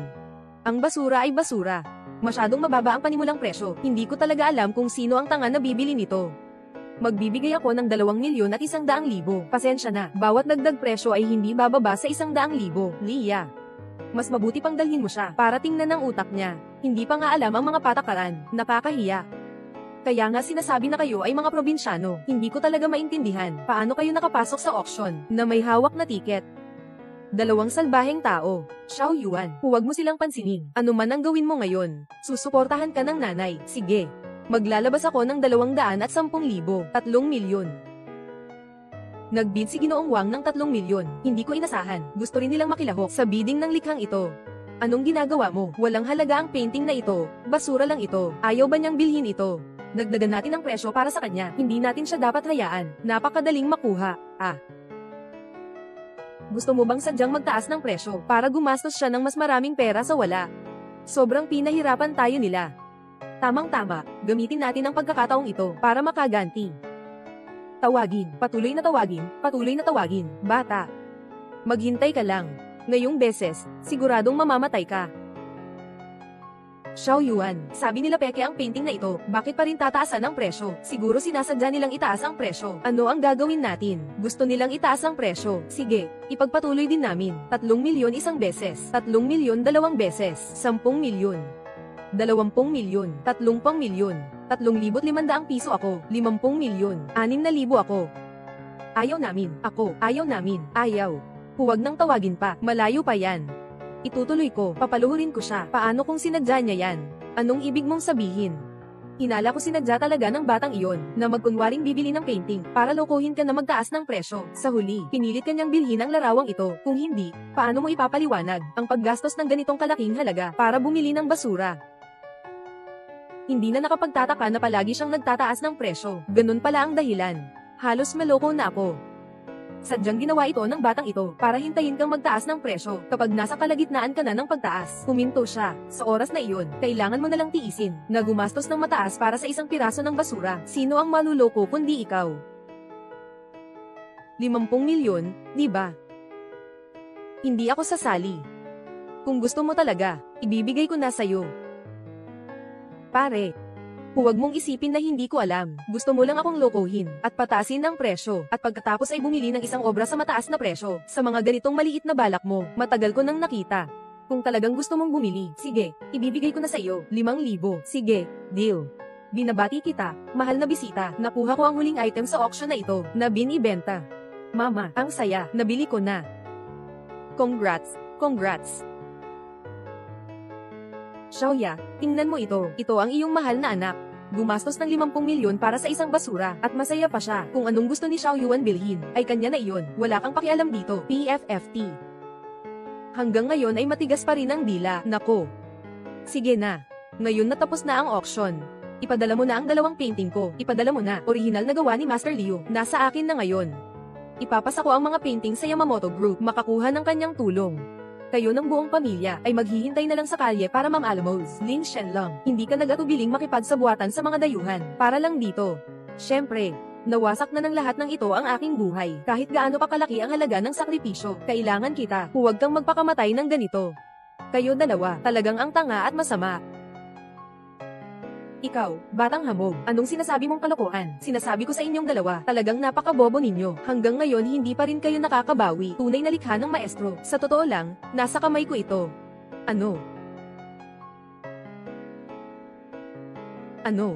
Ang basura ay basura. Masyadong mababa ang panimulang presyo. Hindi ko talaga alam kung sino ang tanga na bibili nito. Magbibigay ako ng 2 milyon at 100,000. Pasensya na, bawat dagdag presyo ay hindi bababa sa 100,000. Lia, mas mabuti pang dalhin mo siya para tingnan ng utak niya. Hindi pa nga alam ang mga patakaran, nakakahiya. Kaya nga sinasabi na kayo ay mga probinsyano. Hindi ko talaga maintindihan paano kayo nakapasok sa auction na may hawak na tiket. 2 salbaheng tao. Xiao Yuan, huwag mo silang pansinin. Ano man ang gawin mo ngayon, susuportahan ka ng nanay. Sige. Maglalabas ako ng 210,000, 3 milyon. Nagbid si Ginoong Wang ng 3 milyon. Hindi ko inasahan. Gusto rin nilang makilahok sa bidding ng likhang ito. Anong ginagawa mo? Walang halaga ang painting na ito. Basura lang ito. Ayaw ba niyang bilhin ito? Dagdagan natin ang presyo para sa kanya. Hindi natin siya dapat hayaan. Napakadaling makuha. Gusto mo bang sadyang magtaas ng presyo para gumastos siya ng mas maraming pera sa wala? Sobrang pinahirapan tayo nila. Tamang-tama, gamitin natin ang pagkakataong ito para makaganti. Tawagin, patuloy na tawagin, bata. Maghintay ka lang. Ngayong beses, siguradong mamamatay ka. Xiao Yuan, sabi nila peke ang painting na ito, bakit pa rin tataasan ang presyo? Siguro sinasadya nilang itaas ang presyo. Ano ang gagawin natin? Gusto nilang itaas ang presyo. Sige, ipagpatuloy din namin. 3 milyon isang beses, 3 milyon dalawang beses, 10 milyon, 20 milyon, 30 milyon, 3,500 piso ako, 50 milyon, 6,000 ako. Ayaw namin, ayaw namin, ayaw. Huwag nang tawagin pa, malayo pa yan. Itutuloy ko, papaluhurin ko siya. Paano kung sinadya niya yan? Anong ibig mong sabihin? Hinala ko sinadya talaga ng batang iyon, na magkunwaring bibili ng painting, para lokohin ka na magtaas ng presyo. Sa huli, pinilit kanyang bilhin ang larawang ito. Kung hindi, paano mo ipapaliwanag ang paggastos ng ganitong kalaking halaga para bumili ng basura? Hindi na nakapagtataka na palagi siyang nagtataas ng presyo. Ganun pala ang dahilan. Halos maloko na ako. Sadyang ginawa ito ng batang ito para hintayin kang magtaas ng presyo. Kapag nasa kalagitnaan ka na ng pagtaas, huminto siya. Sa oras na iyon, kailangan mo na lang tiisin na gumastos ng mataas para sa isang piraso ng basura. Sino ang maluloko kundi ikaw? 50 milyon, di ba? Hindi ako sasali. Kung gusto mo talaga, ibibigay ko na sa'yo. Pare, huwag mong isipin na hindi ko alam. Gusto mo lang akong lokohin at pataasin ng presyo at pagkatapos ay bumili ng isang obra sa mataas na presyo. Sa mga ganitong maliit na balak mo, matagal ko nang nakita. Kung talagang gusto mong bumili, sige, ibibigay ko na sa iyo, 5,000. Sige, deal. Binabati kita, mahal na bisita. Nakuha ko ang huling item sa auction na ito, na binibenta. Mama, ang saya, nabili ko na. Congrats, congrats. Xiaoya, tingnan mo ito. Ito ang iyong mahal na anak. Gumastos ng 50 milyon para sa isang basura, at masaya pa siya. Kung anong gusto ni Xiao Yuan bilhin, ay kanya na iyon. Wala kang pakialam dito. PFFT. Hanggang ngayon ay matigas pa rin ang dila. Nako. Sige na. Ngayon natapos na ang auction. Ipadala mo na ang dalawang painting ko. Ipadala mo na. Original na gawa ni Master Liu. Nasa akin na ngayon. Ipapasa ko ang mga painting sa Yamamoto Group. Makakuha ng kanyang tulong. Kayo ng buong pamilya ay maghihintay na lang sa kalye para Ma'am Alamos. Lin Shenlong, hindi ka nag-atubiling makipagsabuatan sa mga dayuhan, para lang dito. Siyempre, nawasak na ng lahat ng ito ang aking buhay. Kahit gaano pa kalaki ang halaga ng sakripisyo, kailangan kita. Huwag kang magpakamatay ng ganito. Kayo dalawa, talagang ang tanga at masama. Ikaw, batang hamog, anong sinasabi mong kalokohan? Sinasabi ko sa inyong dalawa, talagang napakabobo ninyo. Hanggang ngayon hindi pa rin kayo nakakabawi. Tunay na likha ng maestro. Sa totoo lang, nasa kamay ko ito. Ano? Ano?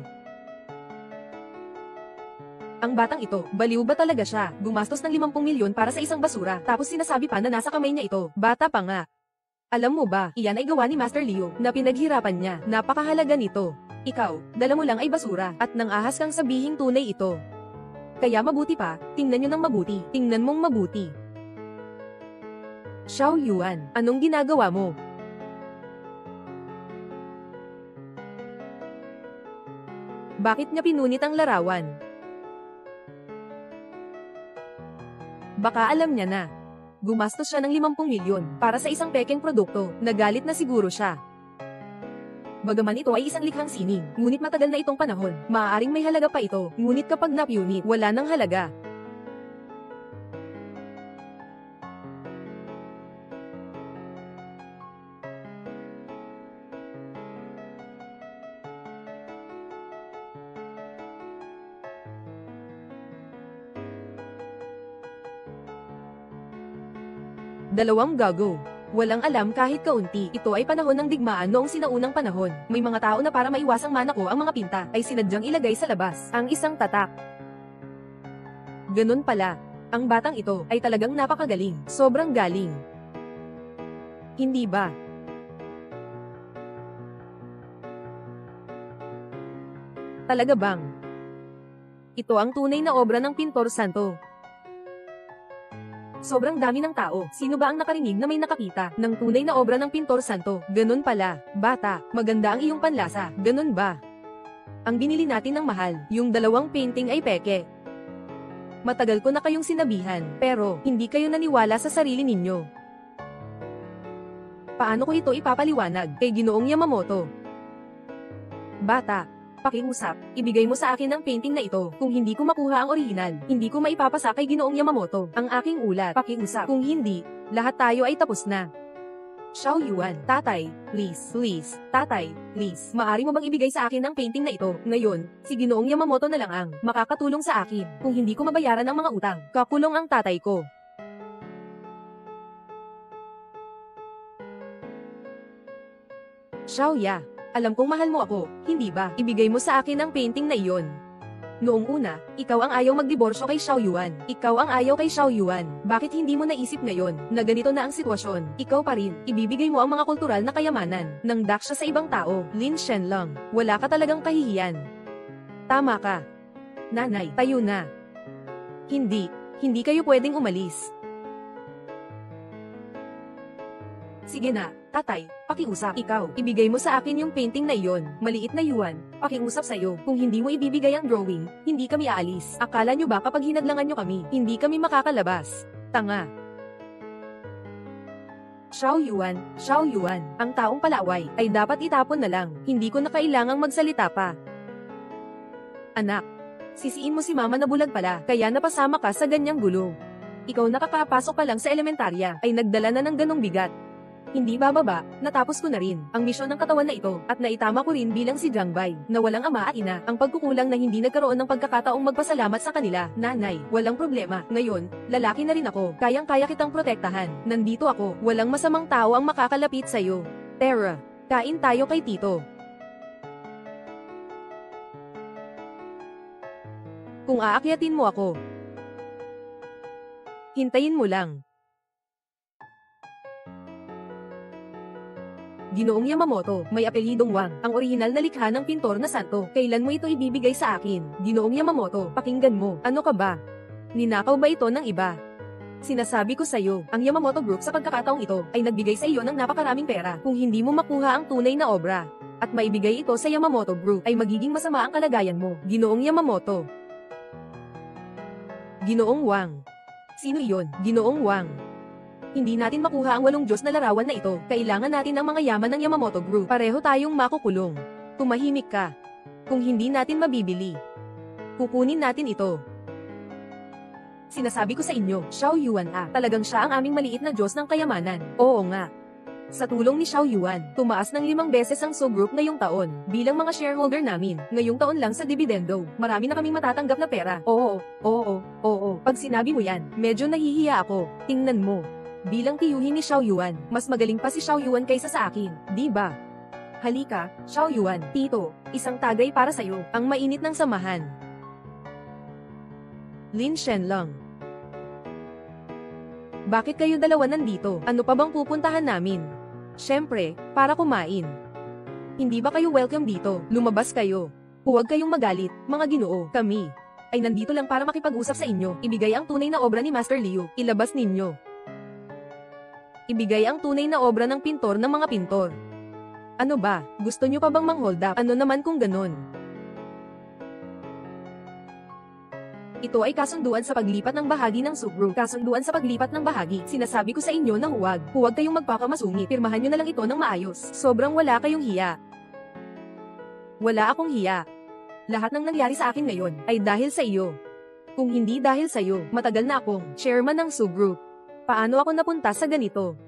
Ang batang ito, baliw ba talaga siya? Gumastos ng 50 milyon para sa isang basura, tapos sinasabi pa na nasa kamay niya ito. Bata pa nga. Alam mo ba, iyan ay gawa ni Master Liu, na pinaghirapan niya. Napakahalaga nito. Ikaw, dala mo lang ay basura, at nang ahas kang sabihing tunay ito. Kaya mabuti pa, tingnan nyo ng mabuti, tingnan mong mabuti. Xiao Yuan, anong ginagawa mo? Bakit niya pinunit ang larawan? Baka alam niya na. Gumastos siya ng 50 milyon para sa isang pekeng produkto. Nagalit na siguro siya. Bagaman ito ay isang likhang sining, ngunit matagal na itong panahon. Maaaring may halaga pa ito, ngunit kapag napunit, wala nang halaga. Dalawang gago. Walang alam kahit kaunti. Ito ay panahon ng digmaan noong sinaunang panahon. May mga tao na para maiwasang manako ang mga pinta, ay sinadyang ilagay sa labas ang isang tatak. Ganun pala. Ang batang ito ay talagang napakagaling. Sobrang galing. Hindi ba? Talaga bang? Ito ang tunay na obra ng Pintor Santo. Sobrang dami ng tao. Sino ba ang nakarinig na may nakakita ng tunay na obra ng Pintor Santo? Ganun pala. Bata, maganda ang iyong panlasa. Ganun ba? Ang binili natin ng mahal, yung dalawang painting ay peke. Matagal ko na kayong sinabihan, pero hindi kayo naniwala sa sarili ninyo. Paano ko ito ipapaliwanag kay Ginoong Yamamoto? Bata, Pakiusap, ibigay mo sa akin ang painting na ito. Kung hindi ko makuha ang orihinal, hindi ko maipapasa kay Ginoong Yamamoto ang aking ulat. Pakiusap, kung hindi, lahat tayo ay tapos na. Xiao Yuan, tatay, please, tatay, please. Maari mo bang ibigay sa akin ang painting na ito? Ngayon, si Ginoong Yamamoto na lang ang makakatulong sa akin. Kung hindi ko mabayaran ang mga utang, kakulong ang tatay ko. Xiao Ya, alam kong mahal mo ako, hindi ba? Ibigay mo sa akin ang painting na iyon. Noong una, ikaw ang ayaw magdiborsyo kay Xiao Yuan. Ikaw ang ayaw kay Xiao Yuan. Bakit hindi mo naisip ngayon na ganito na ang sitwasyon? Ikaw pa rin, ibibigay mo ang mga kultural na kayamanan ng daksya sa ibang tao. Lin Shenlong, wala ka talagang kahihiyan. Tama ka. Nanay, tayo na. Hindi kayo pwedeng umalis. Sige na, tatay, pakiusap. Ikaw, ibigay mo sa akin yung painting na iyon. Maliit na yuan, pakiusap sa'yo. Kung hindi mo ibibigay ang drawing, hindi kami aalis. Akala nyo ba kapag hinadlangan nyo kami, hindi kami makakalabas? Tanga. Xiao Yuan, ang taong palaway, ay dapat itapon na lang. Hindi ko na kailangang magsalita pa. Anak, sisiin mo si mama na bulag pala, kaya napasama ka sa ganyang gulo. Ikaw nakakapasok pa lang sa elementarya, ay nagdala na ng ganong bigat. Hindi bababa, natapos ko na rin ang misyon ng katawan na ito at naitama ko rin bilang si Jiang Bai na walang ama at ina ang pagkukulang na hindi nagkaroon ng pagkakataong magpasalamat sa kanila. Nanay, walang problema. Ngayon, lalaki na rin ako. Kayang-kaya kitang protektahan. Nandito ako. Walang masamang tao ang makakalapit sa'yo. Tara, kain tayo kay Tito. Kung aakyatin mo ako, hintayin mo lang. Ginoong Yamamoto, may apelyidong Wang, ang orihinal na likha ng pintor na santo. Kailan mo ito ibibigay sa akin? Ginoong Yamamoto, pakinggan mo. Ano ka ba? Ninakaw ba ito ng iba? Sinasabi ko sa'yo, ang Yamamoto Group sa pagkakataong ito ay nagbigay sa iyo ng napakaraming pera. Kung hindi mo makuha ang tunay na obra at maibigay ito sa Yamamoto Group, ay magiging masama ang kalagayan mo. Ginoong Yamamoto. Ginoong Wang. Sino iyon? Ginoong Wang. Hindi natin makuha ang 8 Diyos na larawan na ito. Kailangan natin ang mga yaman ng Yamamoto Group. Pareho tayong makukulong. Tumahimik ka. Kung hindi natin mabibili, kukunin natin ito. Sinasabi ko sa inyo, Xiao Yuan talagang siya ang aming maliit na Diyos ng kayamanan. Oo nga. Sa tulong ni Xiao Yuan, tumaas ng 5 beses ang So Group ngayong taon. Bilang mga shareholder namin, ngayong taon lang sa dividendo, marami na kaming matatanggap na pera. Oo. Pag sinabi mo yan, medyo nahihiya ako. Tingnan mo. Bilang tiyuhin ni Xiao Yuan, mas magaling pa si Xiao Yuan kaysa sa akin, di ba? Halika, Xiao Yuan, Tito, isang tagay para sa'yo, ang mainit ng samahan. Lin Shenlong. Bakit kayo dalawa nandito? Ano pa bang pupuntahan namin? Siyempre, para kumain. Hindi ba kayo welcome dito? Lumabas kayo. Huwag kayong magalit, mga Ginoo. Kami ay nandito lang para makipag-usap sa inyo. Ibigay ang tunay na obra ni Master Liu. Ilabas ninyo. Ibigay ang tunay na obra ng pintor ng mga pintor. Ano ba? Gusto nyo pa bang mang-hold up? Ano naman kung ganon? Ito ay kasunduan sa paglipat ng bahagi ng subgroup. Kasunduan sa paglipat ng bahagi. Sinasabi ko sa inyo na huwag. Huwag kayong magpakamasungit. Pirmahan nyo na lang ito ng maayos. Sobrang wala kayong hiya. Wala akong hiya. Lahat ng nangyari sa akin ngayon ay dahil sa iyo. Kung hindi dahil sa iyo, matagal na akong chairman ng subgroup. Paano ako napunta sa ganito?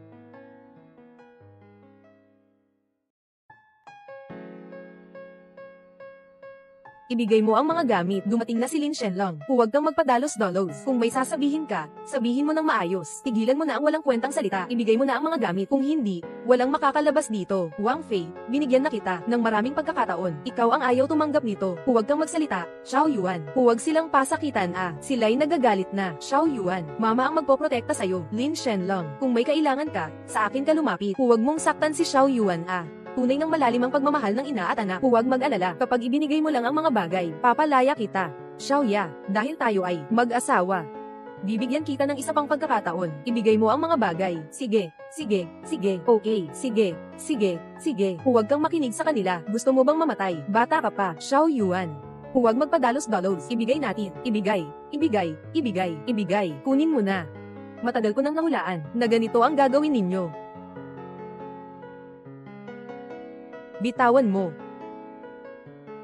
Ibigay mo ang mga gamit. Dumating na si Lin Shenlong. Huwag kang magpadalos-dalos. Kung may sasabihin ka, sabihin mo ng maayos. Tigilan mo na ang walang kwentang salita. Ibigay mo na ang mga gamit. Kung hindi, walang makakalabas dito. Wang Fei, binigyan na kita ng maraming pagkakataon. Ikaw ang ayaw tumanggap nito. Huwag kang magsalita. Xiao Yuan, huwag silang pasakitan Sila'y nagagalit na. Xiao Yuan, mama ang magpoprotekta sa'yo. Lin Shenlong, kung may kailangan ka, sa akin ka lumapit. Huwag mong saktan si Xiao Yuan Tunay ng malalim ang pagmamahal ng ina at anak. Huwag mag-alala. Kapag ibinigay mo lang ang mga bagay, papalaya kita. Xiao Ya, dahil tayo ay mag-asawa, bibigyan kita ng isa pang pagkakataon. Ibigay mo ang mga bagay. Sige. Okay. Sige. Huwag kang makinig sa kanila. Gusto mo bang mamatay? Bata ka pa. Xiao Yuan, huwag magpadalos-dalos. Ibigay natin. Ibigay. Kunin mo na. Matagal ko nang nahulaan na ganito ang gagawin ninyo. Bitawan mo.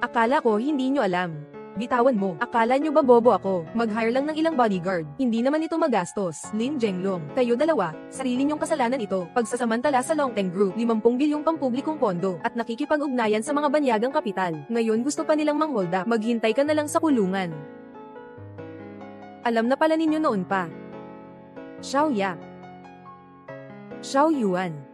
Akala ko hindi nyo alam. Bitawan mo. Akala nyo ba bobo ako? Mag-hire lang ng ilang bodyguard. Hindi naman ito magastos. Lin Jenglong. Kayo dalawa, sarili nyong kasalanan ito. Pagsasamantala sa Longteng Group, 50 bilyong pampublikong pondo, at nakikipag-ugnayan sa mga banyagang kapital. Ngayon gusto pa nilang mang-hold up. Maghintay ka na lang sa kulungan. Alam na pala ninyo noon pa. Xiao Ya. Xiao Yuan.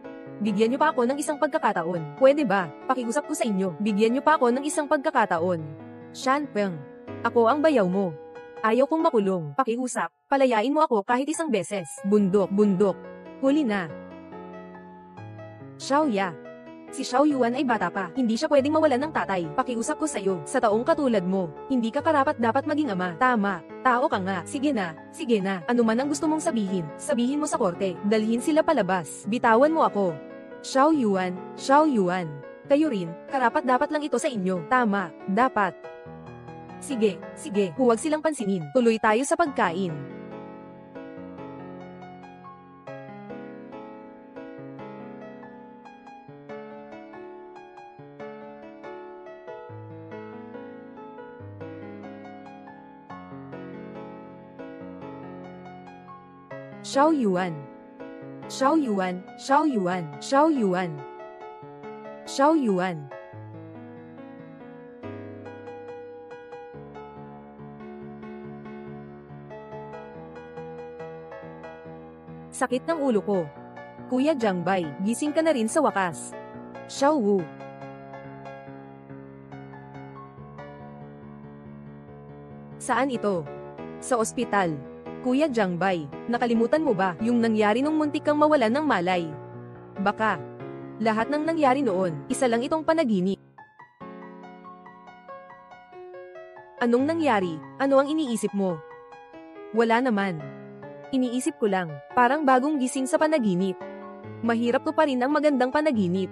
Bigyan niyo pa ako ng isang pagkakataon. Pwede ba? Pakiusap ko sa inyo. Bigyan niyo pa ako ng isang pagkakataon. Shan Peng. Ako ang bayaw mo. Ayaw kong makulong. Pakiusap. Palayain mo ako kahit isang beses. Bundok. Huli na. Xiao Ya. Si Xiao Yuan ay bata pa. Hindi siya pwedeng mawalan ng tatay. Pakiusap ko sa'yo. Sa taong katulad mo, hindi ka karapat dapat maging ama. Tama. Tao ka nga. Sige na. Ano man ang gusto mong sabihin, sabihin mo sa korte. Dalhin sila palabas. Bitawan mo ako. Xiao Yuan. Kayo rin, karapat dapat lang ito sa inyo. Tama. Dapat. Sige. Huwag silang pansinin. Tuloy tayo sa pagkain. Xiao Yuan. Sakit ng ulo ko. Kuya Jiangbei, gising ka na rin sa wakas. Xiao Wu. Saan ito? Sa ospital. Kuya Jiangbei, nakalimutan mo ba yung nangyari nung muntik kang mawalan ng malay? Baka. Lahat ng nangyari noon, isa lang itong panaginip. Anong nangyari? Ano ang iniisip mo? Wala naman. Iniisip ko lang, parang bagong gising sa panaginip. Mahirap to pa rin ang magandang panaginip.